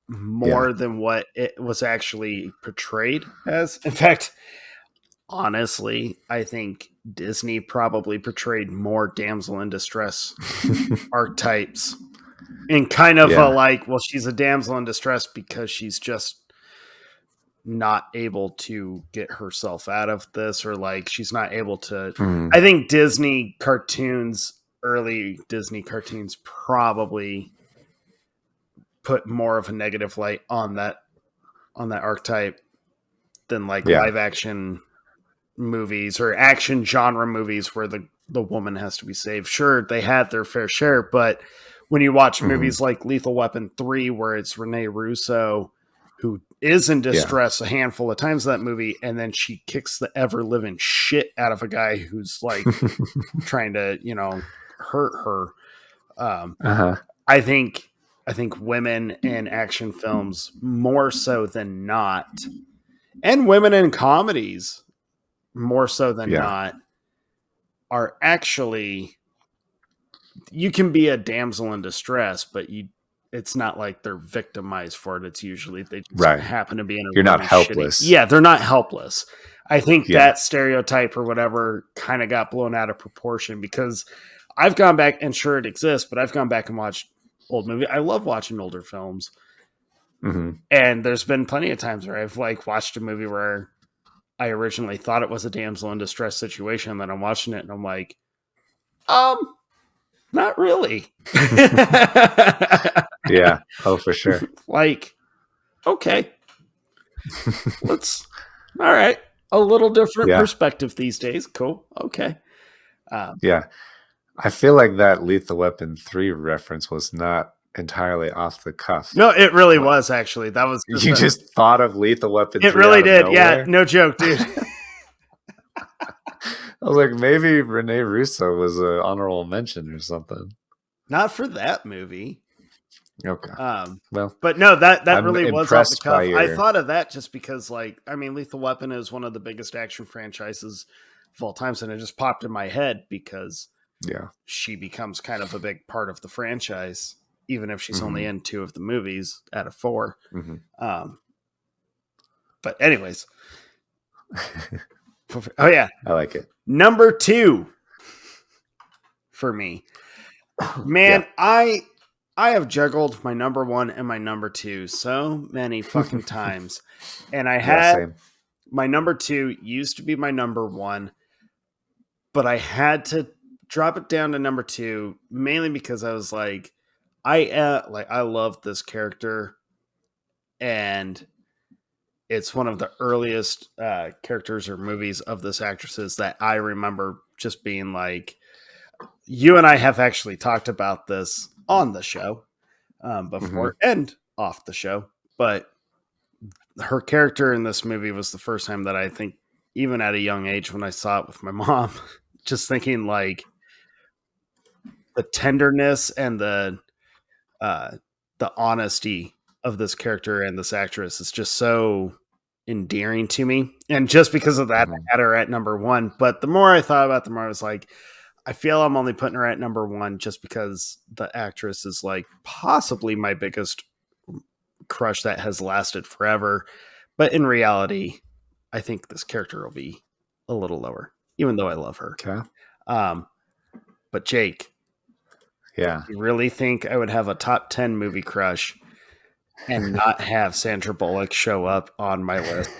more than what it was actually portrayed as. In fact, honestly, I think Disney probably portrayed more damsel in distress archetypes in kind of a like, well, she's a damsel in distress because she's just not able to get herself out of this, or like she's not able to. I think early Disney cartoons probably put more of a negative light on that archetype than like live action movies or action genre movies where the woman has to be saved. Sure, they had their fair share, but when you watch movies like Lethal Weapon 3, where it's Rene Russo who is in distress a handful of times in that movie, and then she kicks the ever-living shit out of a guy who's like trying to, hurt her. I think women in action films more so than not, and women in comedies more so than not, are actually, you can be a damsel in distress, but it's not like they're victimized for it. It's usually they just happen to be in a You're not helpless. they're not helpless. I think that stereotype or whatever kind of got blown out of proportion, because I've gone back, and sure it exists, but I've gone back and watched old movies. I love watching older films. And there's been plenty of times where I've like watched a movie where I originally thought it was a damsel in distress situation. And then I'm watching it and I'm like, not really. Yeah. Oh, for sure. Like, okay, all right. A little different Yeah. perspective these days. Cool. Okay. Yeah. I feel like that Lethal Weapon 3 reference was not entirely off the cuff. No, it really What? was actually. That was You just thought of Lethal Weapon it 3 really out of did. Yeah, nowhere? no joke, dude. I was like, maybe Rene Russo was an honorable mention or something. Not for that movie. Okay. Well, But no, that I'm really was off the impressed by cuff. I your. thought of that just because, like, I mean, Lethal Weapon is one of the biggest action franchises of all time, and it just popped in my head because Yeah. she becomes kind of a big part of the franchise, even if she's only Mhm. in 2 of the movies out of 4. Mhm. But anyways, oh yeah, I like it. number 2 for me, man. Yeah. I have juggled my number 1 and my number 2 so many fucking times, and I Yeah, had same. my number 2 used to be my number 1, but I had to drop it down to number 2 mainly because I was like, I love this character, and it's one of the earliest characters or movies of this actress's that I remember just being like, you and I have actually talked about this on the show before and off the show, but her character in this movie was the first time that I think, even at a young age when I saw it with my mom, just thinking like the tenderness and the honesty of this character and this actress is just so endearing to me. And just because of that, I had her at number 1. But the more I thought about it, the more I was like, I feel I'm only putting her at number 1 just because the actress is like possibly my biggest crush that has lasted forever. But in reality, I think this character will be a little lower, even though I love her. Okay. But Jake, Yeah. you really think I would have a top 10 movie crush and not have Sandra Bullock show up on my list?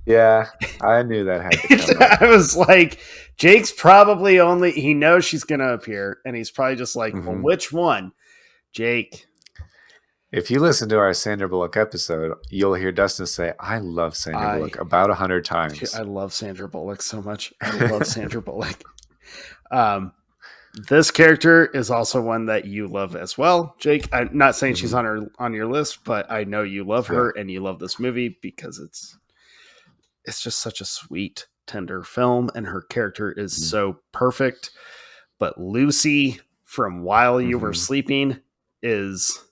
Yeah, I knew that had to come up. I was like, Jake's probably he knows she's going to appear, and he's probably just like, well, which one? Jake. If you listen to our Sandra Bullock episode, you'll hear Dustin say, I love Sandra Bullock about 100 times. I love Sandra Bullock so much. I love Sandra Bullock. This character is also one that you love as well, Jake. I'm not saying she's on your list, but I know you love her and you love this movie because it's just such a sweet, tender film, and her character is so perfect. But Lucy from While You Were Sleeping is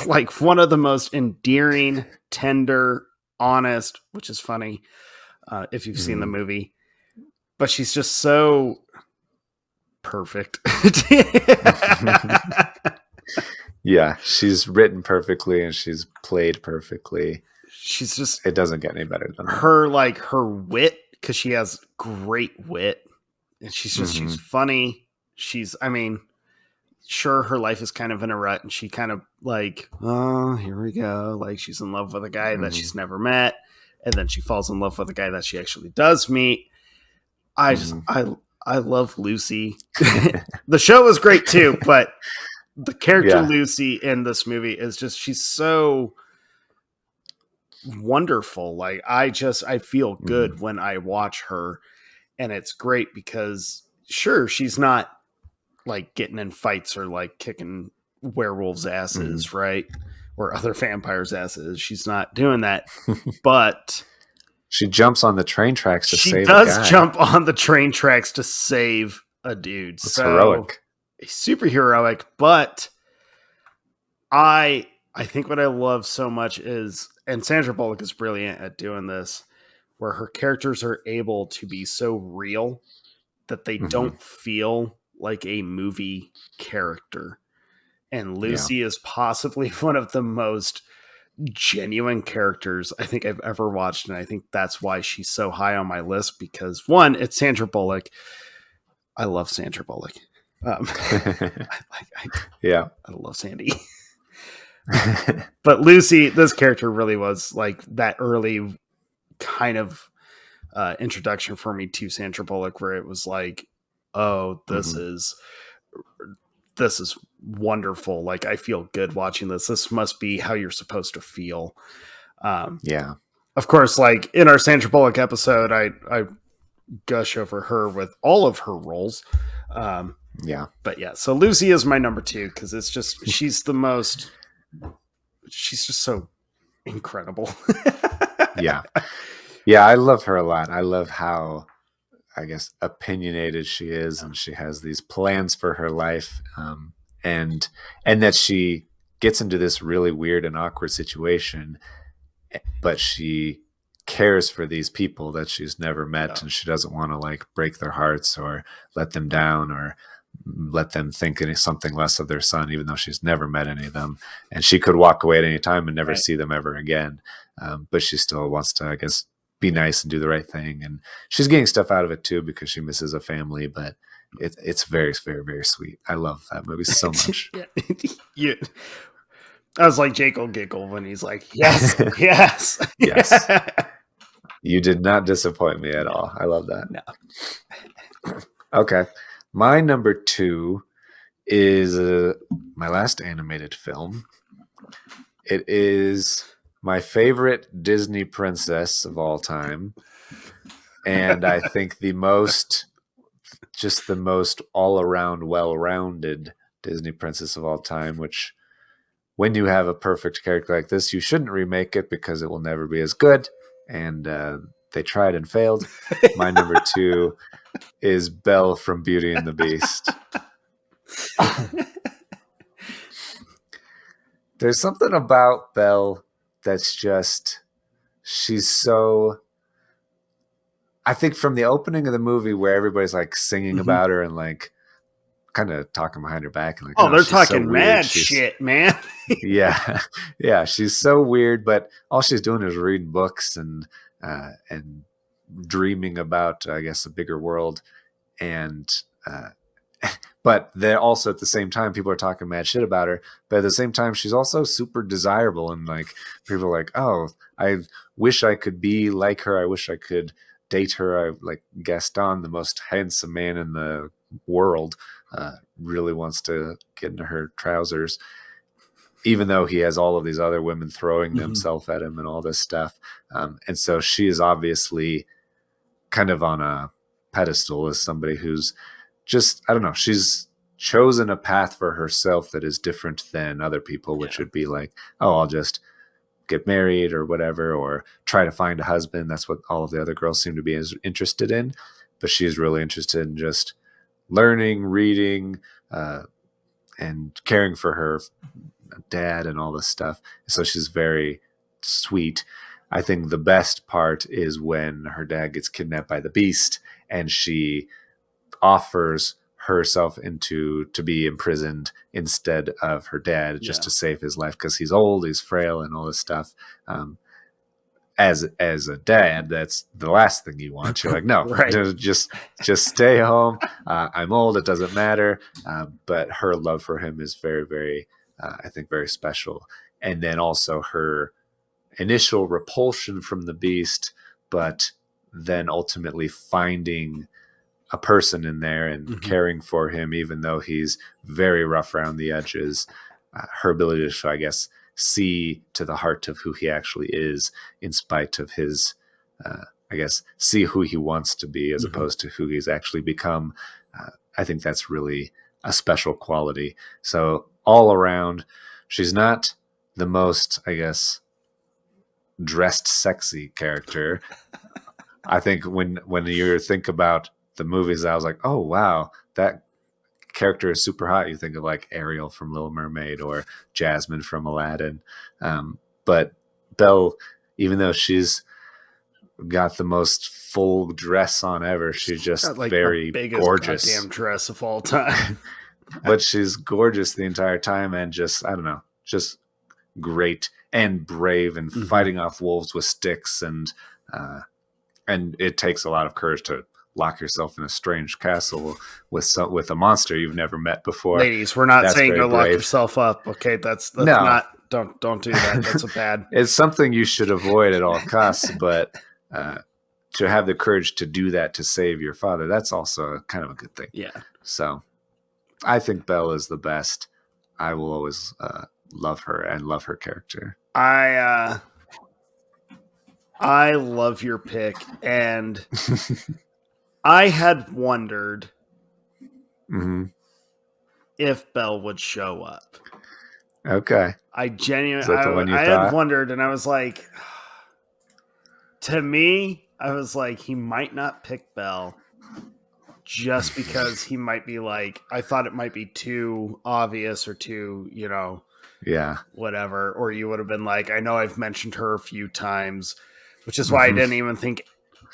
like one of the most endearing, tender, honest, which is funny if you've seen the movie. But she's just so perfect. Yeah, she's written perfectly and she's played perfectly. She's just, it doesn't get any better than her, like her wit, because she has great wit, and she's just she's funny. I mean, sure, her life is kind of in a rut, and she kind of like, oh, here we go, like she's in love with a guy that she's never met, and then she falls in love with a guy that she actually does meet. I love Lucy. The show was great too, but the character Lucy in this movie is just, she's so wonderful. Like I feel good when I watch her, and it's great because sure, she's not like getting in fights or like kicking werewolves' asses, right? Or other vampires' asses. She's not doing that, but she jumps on the train tracks to save a guy. She does jump on the train tracks to save a dude. It's heroic. Super heroic, but I think what I love so much is, and Sandra Bullock is brilliant at doing this, where her characters are able to be so real that they don't feel like a movie character. And Lucy is possibly one of the most genuine characters I think I've ever watched, and I think that's why she's so high on my list, because one, it's Sandra Bullock. I love Sandra Bullock. I love Sandy. But Lucy, this character really was like that early kind of introduction for me to Sandra Bullock, where it was like, oh, this is wonderful. Like, I feel good watching this. This must be how you're supposed to feel. Yeah. Of course, like in our Sandra Bullock episode, I gush over her with all of her roles. Yeah. But yeah, so Lucy is my number 2 because it's just she's just so incredible. Yeah. Yeah, I love her a lot. I love how, I guess, opinionated she is, and she has these plans for her life, and that she gets into this really weird and awkward situation, but she cares for these people that she's never met, and she doesn't want to like break their hearts or let them down or let them think something less of their son, even though she's never met any of them, and she could walk away at any time and never see them ever again. But she still wants to, I guess, be nice and do the right thing, and she's getting stuff out of it too because she misses a family. But it's very, very, very sweet. I love that movie so much. Yeah. I was like Jake will giggle when he's like, yes, yes, yes. You did not disappoint me at all. I love that. No. Okay. My number 2 is my last animated film. It is my favorite Disney princess of all time. And I think the most all-around well-rounded Disney princess of all time, which when you have a perfect character like this, you shouldn't remake it because it will never be as good. And they tried and failed. My number 2 is Belle from Beauty and the Beast. There's something about Belle that's just, she's so, I think from the opening of the movie where everybody's like singing about her and like kind of talking behind her back. And like, oh, they're talking so mad shit, man. Yeah. Yeah. She's so weird, but all she's doing is reading books and dreaming about, I guess, a bigger world. And, but then also at the same time, people are talking mad shit about her. But at the same time, she's also super desirable. And like, people are like, oh, I wish I could be like her. I wish I could date her. I like Gaston, the most handsome man in the world, really wants to get into her trousers, even though he has all of these other women throwing themselves at him and all this stuff. And so she is obviously kind of on a pedestal as somebody who's just, I don't know, she's chosen a path for herself that is different than other people, which would be like, oh, I'll just get married or whatever, or try to find a husband. That's what all of the other girls seem to be interested in. But she's really interested in just learning, reading, and caring for her dad and all this stuff. So she's very sweet. I think the best part is when her dad gets kidnapped by the Beast and she offers herself to be imprisoned instead of her dad, just to save his life because he's old, he's frail, and all this stuff. As a dad, that's the last thing you want. You're like, no, just stay home. I'm old, it doesn't matter. But her love for him is very, very, I think, very special. And then also her initial repulsion from the Beast, but then ultimately finding a person in there and caring for him, even though he's very rough around the edges. Her ability to, I guess, see to the heart of who he actually is, in spite of his, I guess, see who he wants to be as opposed to who he's actually become. I think that's really a special quality. So all around, she's not the most, I guess, dressed sexy character. I think when you think about the movies, I was like, oh wow, that character is super hot. You think of like Ariel from Little Mermaid or Jasmine from Aladdin. But Belle, even though she's got the most full dress on ever, she's just like very gorgeous. Goddamn dress of all time. But she's gorgeous the entire time and just, I don't know, just great and brave and fighting off wolves with sticks, and it takes a lot of courage to lock yourself in a strange castle with a monster you've never met before. Ladies, we're not saying go lock yourself up. Okay, that's no. not. Don't do that. That's a bad. It's something you should avoid at all costs. But to have the courage to do that to save your father, that's also kind of a good thing. Yeah. So I think Belle is the best. I will always love her and love her character. I love your pick, and I had wondered if Belle would show up. Okay. I Is that the one you I thought? had wondered, and I was like, to me, I was like, he might not pick Belle just because he might be like, I thought it might be too obvious or too, Yeah. whatever. Or you would have been like, I know I've mentioned her a few times, which is why I didn't even think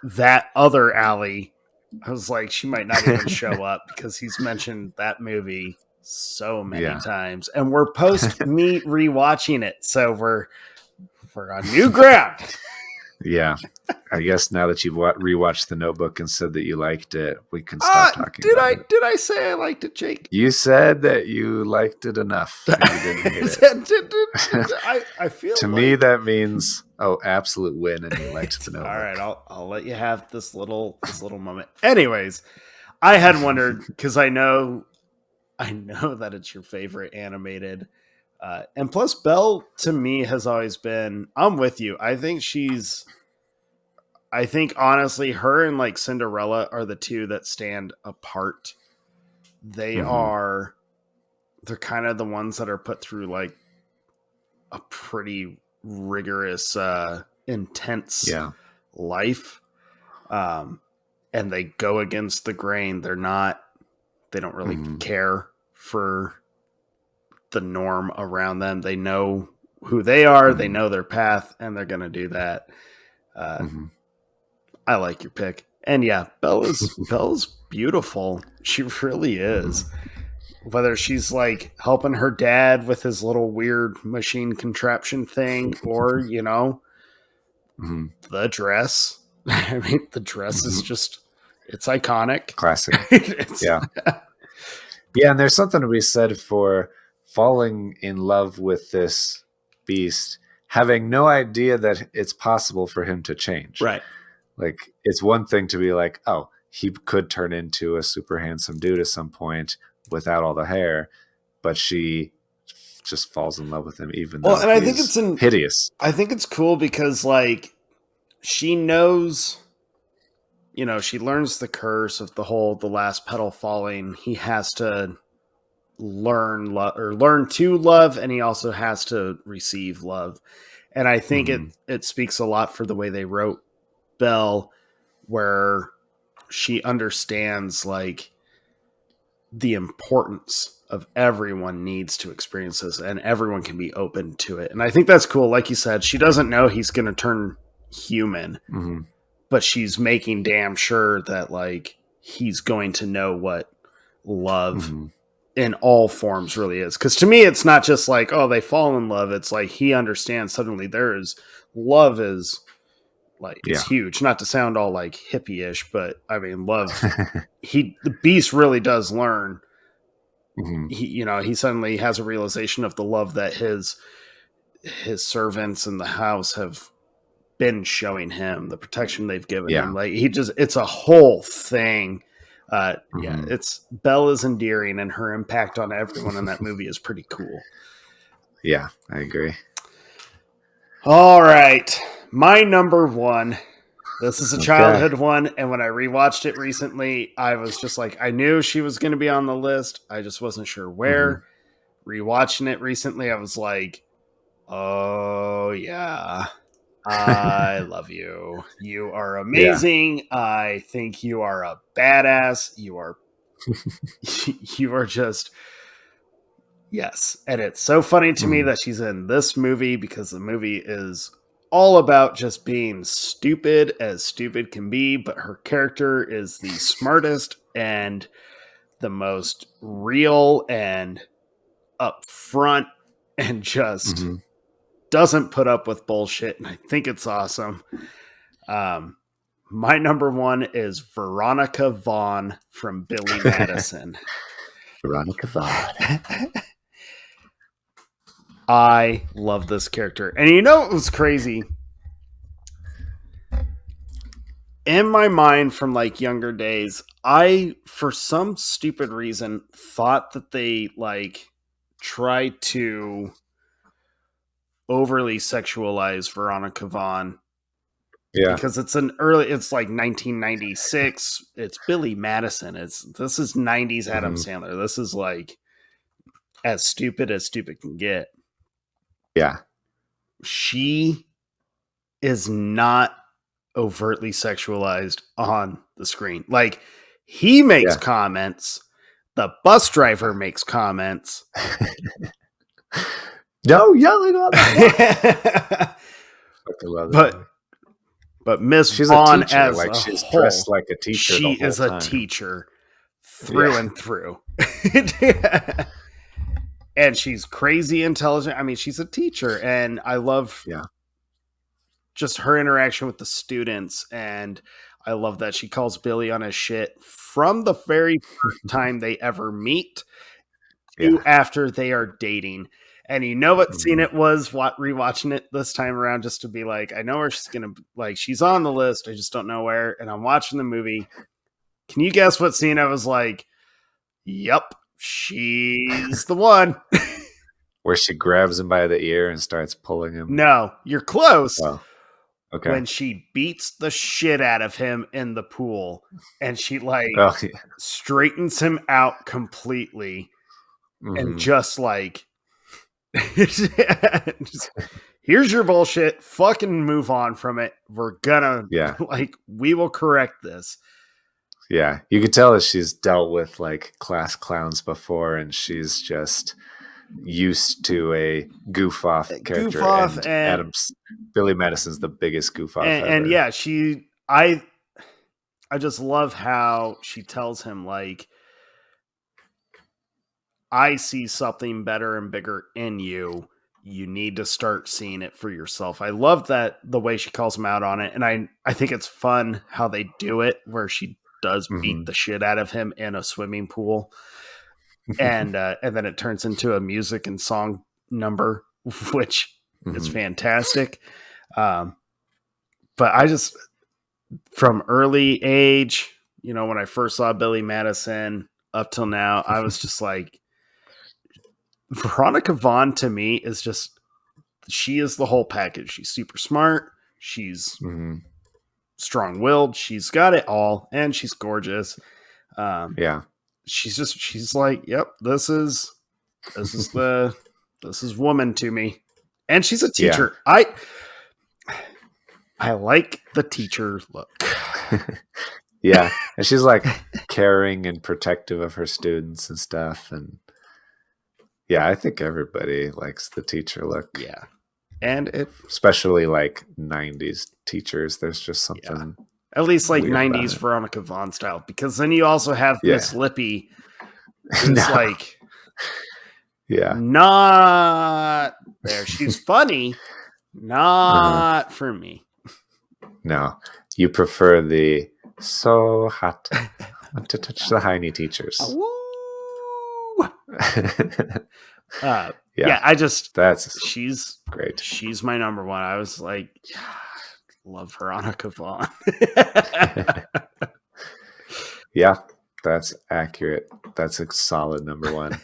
that other Allie. I was like, she might not even show up because he's mentioned that movie so many times. And we're post me rewatching it. So we're on new ground. Yeah. I guess now that you've rewatched The Notebook and said that you liked it, we can stop talking about it. Did I say I liked it, Jake? You said that you liked it enough. You didn't hate it. I feel to me that means absolute win, and you liked The Notebook. All right, I'll let you have this little moment. Anyways, I had wondered because I know that it's your favorite animated, and plus Belle to me has always been. I'm with you. I think honestly, her and like Cinderella are the two that stand apart. They're kind of the ones that are put through like a pretty rigorous, intense life. And they go against the grain. They don't really care for the norm around them. They know who they are. They know their path, and they're going to do that. I like your pick. And yeah, Belle's beautiful. She really is. Whether she's like helping her dad with his little weird machine contraption thing or, the dress. I mean, the dress is just, it's iconic. Classic. Yeah. Yeah. And there's something to be said for falling in love with this beast, having no idea that it's possible for him to change. Right. Like, it's one thing to be like, oh, he could turn into a super handsome dude at some point without all the hair, but she just falls in love with him even though and I think it's hideous. I think it's cool because like she knows, she learns the curse of the last petal falling. He has to learn to love, and he also has to receive love. And I think it speaks a lot for the way they wrote Belle, where she understands like the importance of everyone needs to experience this and everyone can be open to it. And I think that's cool. Like you said, she doesn't know he's going to turn human, but she's making damn sure that like he's going to know what love in all forms really is. Because to me, it's not just like, oh, they fall in love. It's like he understands suddenly love is like, it's huge. Not to sound all like hippie-ish, but I mean, love, the beast really does learn. He suddenly has a realization of the love that his servants in the house have been showing him, the protection they've given him. Like it's a whole thing. It's Belle is endearing, and her impact on everyone in that movie is pretty cool. Yeah, I agree. All right. My number one. This is a childhood one, and when I rewatched it recently, I was just like, I knew she was going to be on the list. I just wasn't sure where. Rewatching it recently, I was like, oh, yeah. I love you. You are amazing. Yeah. I think you are a badass. You are just... Yes. And it's so funny to me that she's in this movie because the movie is all about just being stupid as stupid can be, but her character is the smartest and the most real and upfront and just doesn't put up with bullshit. And I think it's awesome. My number one is Veronica Vaughn from Billy Madison. Veronica Vaughn. I love this character. And it was crazy? in my mind from like younger days, I, for some stupid reason, thought that they like tried to overly sexualize Veronica Vaughn Yeah. because it's like 1996. It's Billy Madison. This is 90s Adam Hmm. Sandler. This is like as stupid can get. Yeah. She is not overtly sexualized on the screen. Like he makes Yeah. comments, the bus driver makes comments. No yelling on the bus. I love that but movie. but Miss She's a Vaughn teacher. as Like a she's dressed whole, like a teacher she the whole is a time. teacher Yeah. through and through. And she's crazy intelligent. I mean, she's a teacher, and I love Yeah. just her interaction with the students. And I love that she calls Billy on his shit from the very first time they ever meet to Yeah. after they are dating. And you know what scene Mhm. it was, rewatching it this time around, just to be like, I know where she's gonna, like, she's on the list, I just don't know where. And I'm watching the movie. Can you guess what scene I was like, yep, she's the one? Where she grabs him by the ear and starts pulling him. No, you're close. Oh, okay. When she beats the shit out of him in the pool and she like Oh, yeah. straightens him out completely and Hmm. just like just, here's your bullshit, fucking move on from it, we're gonna Yeah. like, we will correct this. Yeah. You could tell that she's dealt with like class clowns before and she's just used to a goof off Goof character. off. And Billy Madison's the biggest goof off And ever. yeah, I just love how she tells him like, I see something better and bigger in you. You need to start seeing it for yourself. I love that, the way she calls him out on it. And I think it's fun how they do it, where she does beat Hmm. the shit out of him in a swimming pool. And then it turns into a music and song number, which is Hmm. fantastic. Um, but I just, from early age, when I first saw Billy Madison up till now, I was just like, Veronica Vaughn to me is just, she is the whole package. She's super smart. She's Hmm. strong willed. She's got it all, and she's gorgeous. Um, Yeah. she's like, yep, this is the this is woman to me, and she's a Yeah. teacher. I like the teacher look. Yeah. And she's like caring and protective of her students and stuff. And yeah, I think everybody likes the teacher look. Yeah, and it, Especially like 90s teachers. There's just yeah, something at least like weird about 90s it. Veronica Vaughn style, because then you also have Yeah. Miss Lippy, who's No. like Yeah. not there. She's funny, Uh-huh. not for me. No. You prefer the so hot. Want to touch the hiney teachers. Woo! Yeah. Yeah, That's she's great. she's my number one. I was like, yeah, love Veronica Vaughn. Yeah, that's accurate. That's a solid number one.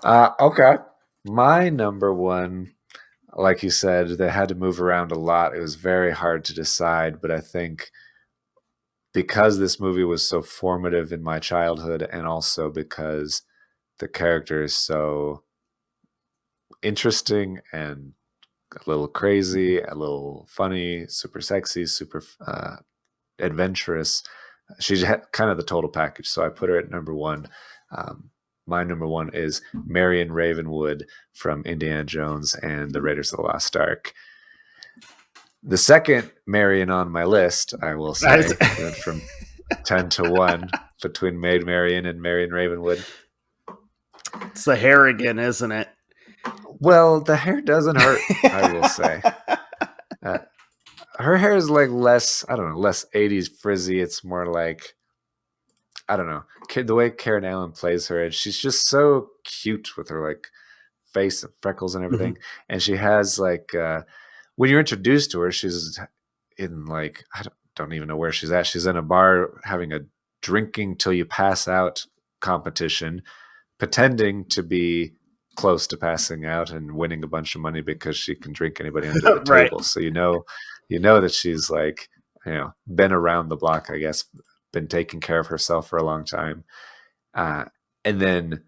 Okay. My number one, like you said, they had to move around a lot. It was very hard to decide, but I think because this movie was so formative in my childhood and also because the character is so interesting and a little crazy, a little funny, super sexy, super adventurous. She's kind of the total package. So I put her at number one. My number one is Marion Ravenwood from Indiana Jones and the Raiders of the Lost Ark. The second Marion on my list, I will say, went from 10 to 1 between Maid Marian and Marion Ravenwood. It's the hair again, isn't it? Well, the hair doesn't hurt, I will say. Her hair is like less, I don't know, less 80s frizzy. It's more like, I don't know, the way Karen Allen plays her, and she's just so cute with her like face and freckles and everything. Mm-hmm. And she has like, when you're introduced to her, she's in like, I don't even know where she's at. She's in a bar having a drinking till you pass out competition, pretending to be close to passing out and winning a bunch of money because she can drink anybody under the Right. table. So you know that she's like, been around the block, I guess, been taking care of herself for a long time. Uh, and then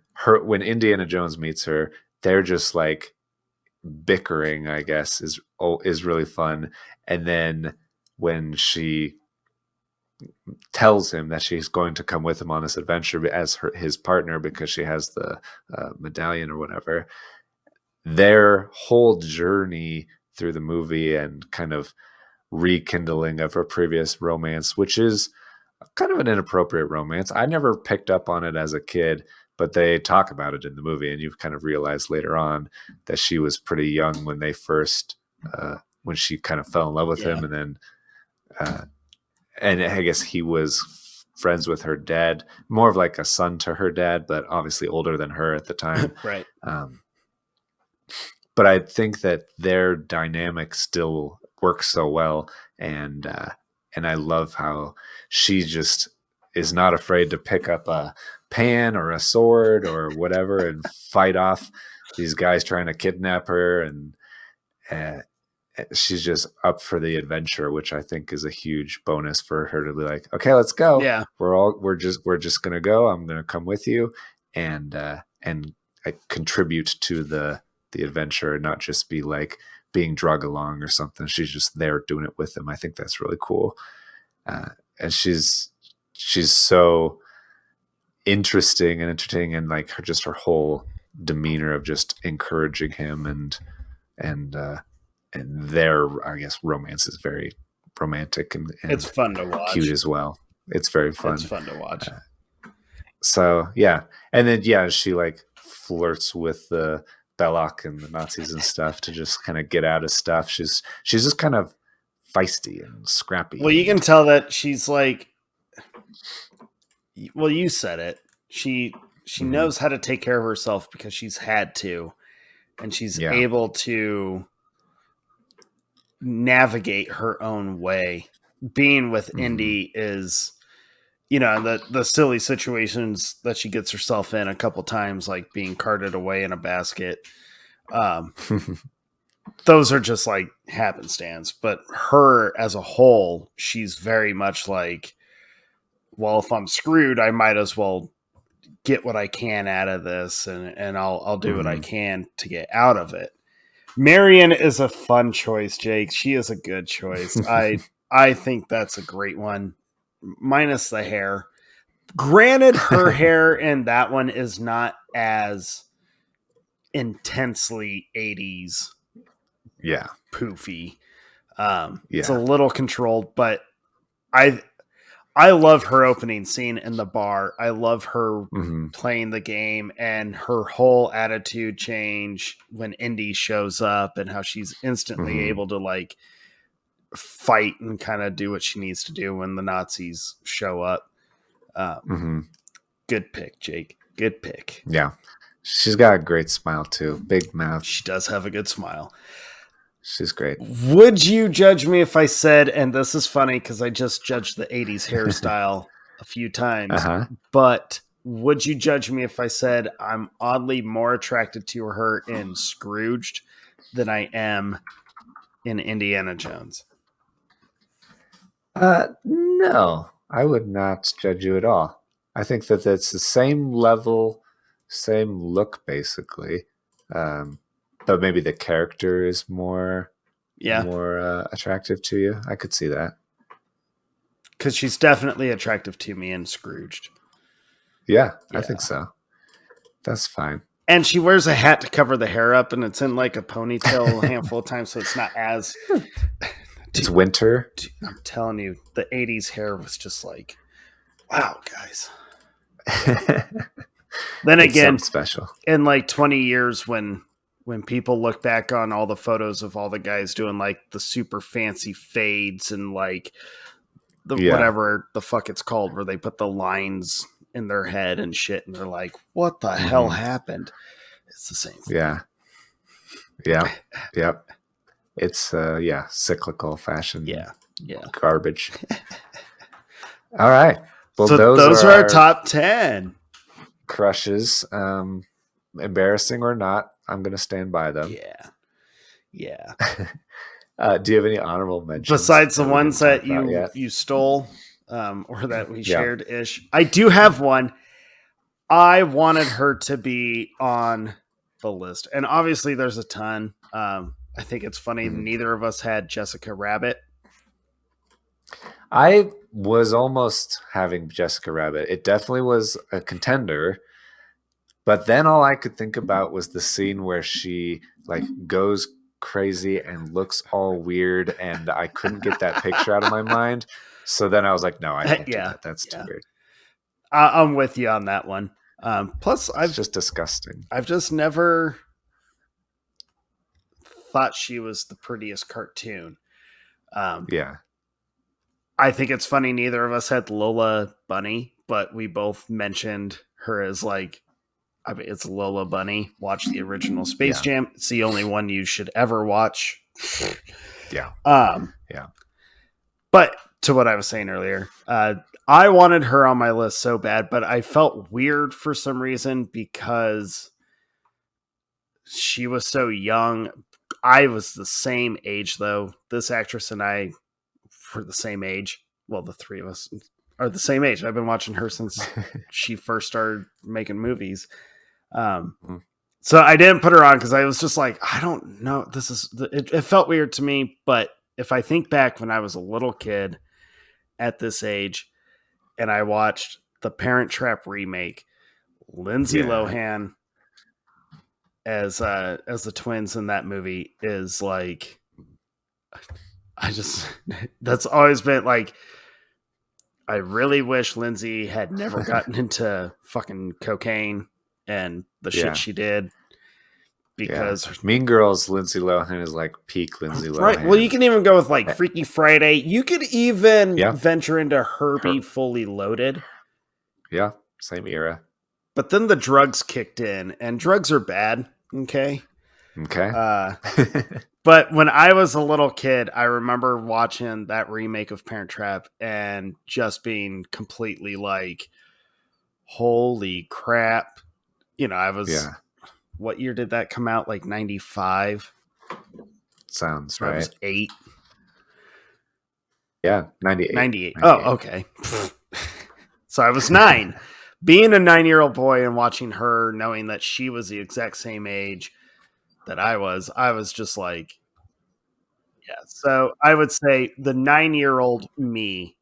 when Indiana Jones meets her, they're just like bickering, I guess, is really fun. And then when she tells him that she's going to come with him on this adventure as his partner because she has the medallion or whatever, their whole journey through the movie and kind of rekindling of her previous romance, which is kind of an inappropriate romance. I never picked up on it as a kid, but they talk about it in the movie, and you kind of realize later on that she was pretty young when they first, when she kind of fell in love with him, and then, and I guess he was friends with her dad, more of like a son to her dad, but obviously older than her at the time. Right. But I think that their dynamic still works so well, and I love how she just is not afraid to pick up a pan or a sword or whatever and fight off these guys trying to kidnap her, and uh, she's just up for the adventure, which I think is a huge bonus for her to be like, okay, let's go. Yeah. We're just gonna go. I'm gonna come with you, and I contribute to the adventure, and not just be like being drug along or something. She's just there doing it with him. I think that's really cool. And she's so interesting and entertaining, and like her whole demeanor of just encouraging him, and their, I guess, romance is very romantic and It's fun to watch. cute as well. It's very fun. It's fun to watch. So yeah, and then she like flirts with the Belloc and the Nazis and stuff to just kind of get out of stuff. She's just kind of feisty and scrappy. Well, you can tell that she's like, well, you said it. She knows how to take care of herself because she's had to, and she's able to navigate her own way. Being with Indy is, the silly situations that she gets herself in a couple times, like being carted away in a basket. Those are just like happenstance, but her as a whole, she's very much like, well, if I'm screwed, I might as well get what I can out of this, and I'll do what I can to get out of it. Marion is a fun choice, Jake. She is a good choice. I think that's a great one, minus the hair. Granted, her hair in that one is not as intensely 80s poofy. It's a little controlled, but I love her opening scene in the bar. I love her playing the game and her whole attitude change when Indy shows up, and how she's instantly able to like fight and kind of do what she needs to do when the Nazis show up. Good pick, Jake. Good pick. Yeah. She's got a great smile too. Big mouth. She does have a good smile. She's great. Would you judge me if I said, and this is funny because I just judged the 80s hairstyle a few times, but would you judge me if I said I'm oddly more attracted to her in Scrooged than I am in Indiana Jones? No, I would not judge you at all. I think that it's the same level, same look, basically. But maybe the character is more attractive to you. I could see that. Because she's definitely attractive to me in Scrooged. Yeah, I think so. That's fine. And she wears a hat to cover the hair up, and it's in like a ponytail a handful of times, so it's not as... It's winter. I'm telling you, the 80s hair was just like, wow, guys. Then again, special. In like 20 years when people look back on all the photos of all the guys doing like the super fancy fades and like the whatever the fuck it's called, where they put the lines in their head and shit, and they're like, what the hell happened? It's the same thing. Yeah. It's cyclical fashion. Yeah. Yeah. Garbage. All right. Well, So those are our top 10 crushes. Embarrassing or not, I'm going to stand by them. Yeah. Do you have any honorable mentions besides the that we ones didn't talk that about yet? you stole, or that we Yeah. shared ish? I do have one. I wanted her to be on the list, and obviously there's a ton. I think it's funny neither of us had Jessica Rabbit. I was almost having Jessica Rabbit. It definitely was a contender, but then all I could think about was the scene where she like goes crazy and looks all weird, and I couldn't get that picture out of my mind. So then I was like, no, I can't do that. That's too weird. I'm with you on that one. Plus, It's just disgusting. I've just never thought she was the prettiest cartoon. Yeah. I think it's funny neither of us had Lola Bunny, but we both mentioned her as like, I mean, it's Lola Bunny. Watch the original Space Jam. It's the only one you should ever watch. Yeah. Yeah. But to what I was saying earlier, I wanted her on my list so bad, but I felt weird for some reason because she was so young. I was the same age, though. This actress and I were the same age. Well, the three of us are the same age. I've been watching her since she first started making movies. So I didn't put her on because I was just like, I don't know. It felt weird to me. But if I think back when I was a little kid at this age and I watched the Parent Trap remake, Lindsay Lohan as the twins in that movie is like, that's always been like, I really wish Lindsay had never gotten into fucking cocaine and the shit she did. Because Mean Girls, Lindsay Lohan is like peak Lindsay Lohan. Right. Well, you can even go with like Freaky Friday. You could even venture into Herbie Fully Loaded. Yeah. Same era. But then the drugs kicked in, and drugs are bad. Okay. But when I was a little kid, I remember watching that remake of Parent Trap and just being completely like, holy crap. You know, I was, what year did that come out? Like 95? Sounds right. I was 8. Yeah, 98. 98. Oh, okay. So I was 9. Being a 9-year-old boy and watching her, knowing that she was the exact same age that I was just like, yeah. So I would say the 9-year-old me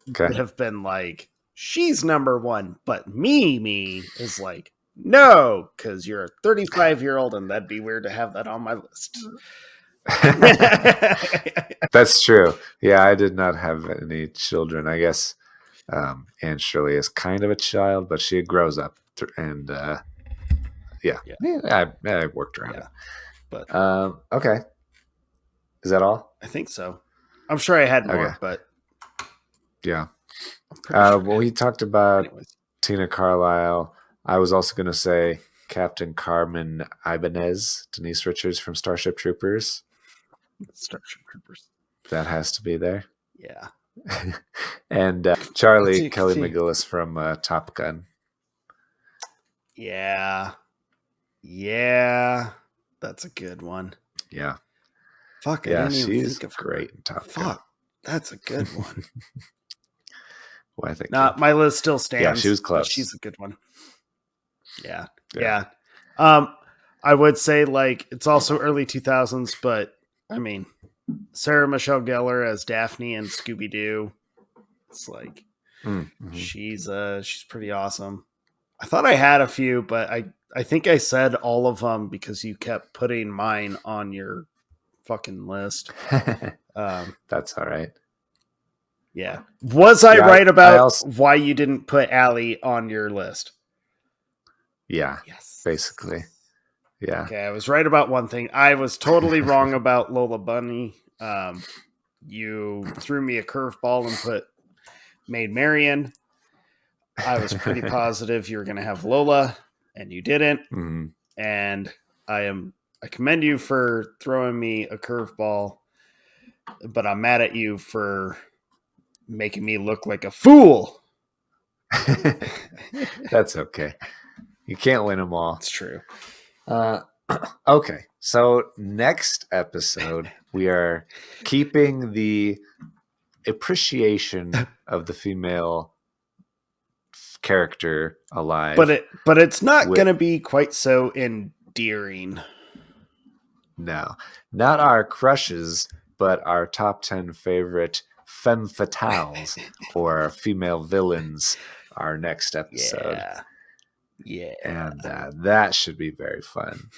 would have been like, she's number 1, but me is like, no, because you're a 35-year-old and that'd be weird to have that on my list. That's true. Yeah, I did not have any children. I guess Anne Shirley is kind of a child, but she grows up and I worked around it. But okay, is that all? I think so. I'm sure I had more, but yeah. Sure we talked about Tina Carlisle. I was also going to say Captain Carmen Ibanez, Denise Richards from Starship Troopers. That has to be there. Yeah. And Charlie Kelly McGillis from Top Gun. Yeah. That's a good one. Yeah. Fuck, I didn't even think of great in Top Gun. Fuck, that's a good one. Well, I think my list still stands. Yeah, she was close. She's a good one. Yeah. I would say like it's also early 2000s, but I mean, Sarah Michelle Gellar as Daphne and Scooby Doo. It's like she's pretty awesome. I thought I had a few, but I think I said all of them because you kept putting mine on your fucking list. That's all right. Yeah. Was I right about why you didn't put Allie on your list? Yeah. Yes. Basically. Yeah. Okay, I was right about one thing. I was totally wrong about Lola Bunny. You threw me a curveball and put Maid Marian. I was pretty positive you were going to have Lola, and you didn't. Mm-hmm. And I commend you for throwing me a curveball but I'm mad at you for making me look like a fool. That's okay. You can't win them all. It's true. Okay, so next episode we are keeping the appreciation of the female character alive, but it's not going to be quite so endearing. No, not our crushes, but our top 10 favorite femme fatales or female villains. Our next episode, and that should be very fun.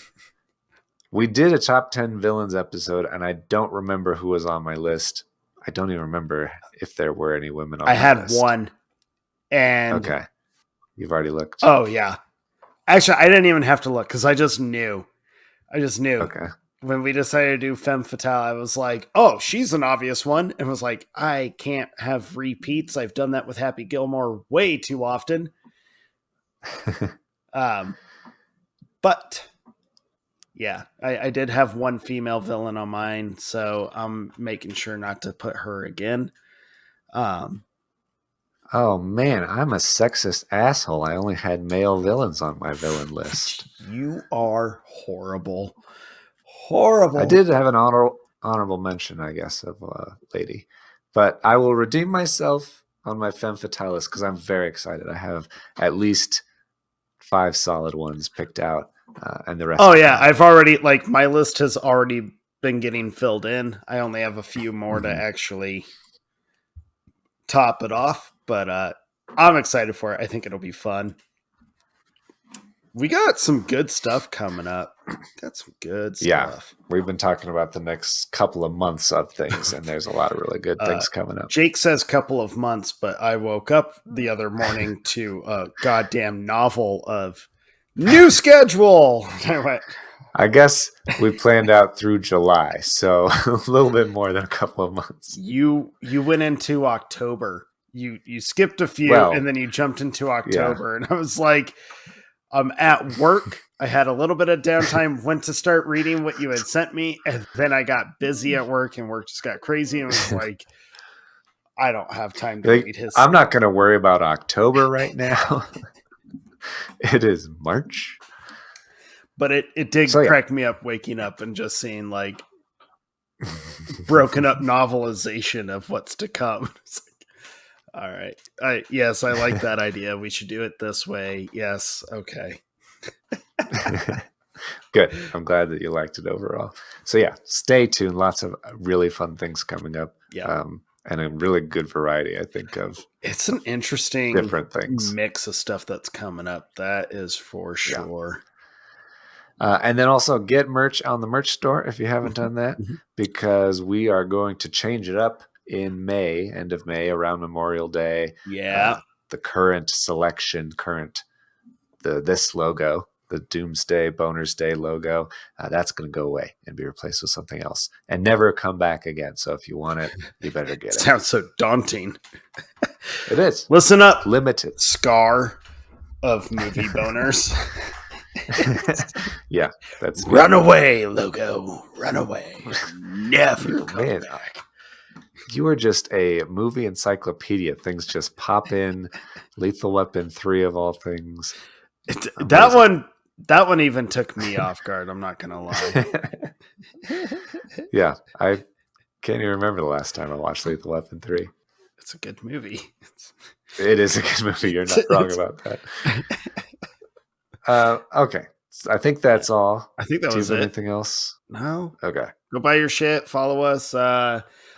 We did a top 10 villains episode, and I don't remember who was on my list. I don't even remember if there were any women on my list. I had one. And okay. You've already looked. Oh, yeah. Actually, I didn't even have to look because I just knew. Okay. When we decided to do femme fatale, I was like, oh, she's an obvious one. And was like, I can't have repeats. I've done that with Happy Gilmore way too often. But yeah, I did have one female villain on mine, so I'm making sure not to put her again. Oh man, I'm a sexist asshole. I only had male villains on my villain list. You are horrible. Horrible. I did have an honorable mention, I guess, of a lady. But I will redeem myself on my femme fatale because I'm very excited. I have at least 5 solid ones picked out, and the rest. Oh yeah, I've already my list has already been getting filled in. I only have a few more to actually top it off, but I'm excited for it. I think it'll be fun. We got some good stuff coming up. Got some good stuff. Yeah, we've been talking about the next couple of months of things, and there's a lot of really good things coming up. Jake says couple of months, but I woke up the other morning to a goddamn novel of new schedule. I guess we planned out through July, so a little bit more than a couple of months. You went into October. You skipped a few, and then you jumped into October, and I was like, I'm at work. I had a little bit of downtime, went to start reading what you had sent me, and then I got busy at work, and work just got crazy, and was like, I don't have time to read his. I'm not going to worry about October right now. It is March. But it did crack me up waking up and just seeing broken up novelization of what's to come. All right. Yes, I like that idea. We should do it this way. Yes. Okay. Good. I'm glad that you liked it overall. So yeah, stay tuned. Lots of really fun things coming up. Yeah. And a really good variety, I think, of it's an interesting different things. Mix of stuff that's coming up. That is for sure. Yeah. And then also get merch on the merch store if you haven't done that, because we are going to change it up in May, end of May, around Memorial Day. Yeah. The current selection, this logo, the Doomsday Boners Day logo, that's going to go away and be replaced with something else and never come back again. So if you want it, you better get it. Sounds so daunting. It is. Listen up. Limited. Scar of movie boners. Yeah. That's Runaway logo. Runaway. Never come back. You are just a movie encyclopedia. Things just pop in. Lethal Weapon 3 of all things. That one even took me off guard. I'm not gonna lie. Yeah, I can't even remember the last time I watched Lethal Weapon 3. It's a good movie. It is a good movie. You're not wrong about that. Okay. I think that's all. I think that was it. Anything else? No. Okay. Go buy your shit. Follow us.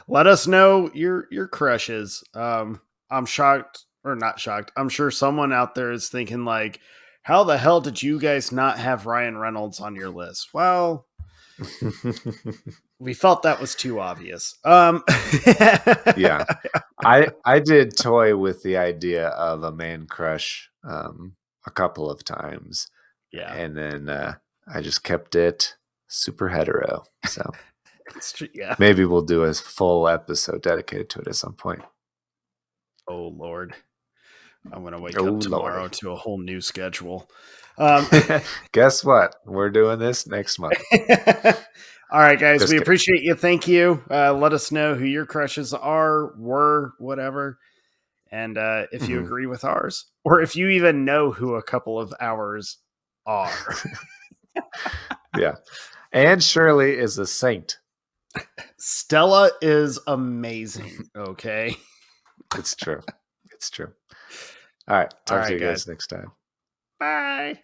Let us know your crushes. I'm shocked, or not shocked. I'm sure someone out there is thinking how the hell did you guys not have Ryan Reynolds on your list? Well, we felt that was too obvious. Yeah. I did toy with the idea of a man crush a couple of times. Yeah. And then I just kept it super hetero. So yeah. Maybe we'll do a full episode dedicated to it at some point. Oh, Lord. I'm going to wake up tomorrow to a whole new schedule. Guess what? We're doing this next month. All right, guys, Just we kidding. appreciate you. Thank you. Let us know who your crushes are, were, whatever. And if you agree with ours, or if you even know who a couple of ours are. Yeah. And Shirley is a saint. Stella is amazing. Okay. It's true. It's true. All right. All Talk to right, you guys. guys next time. Bye.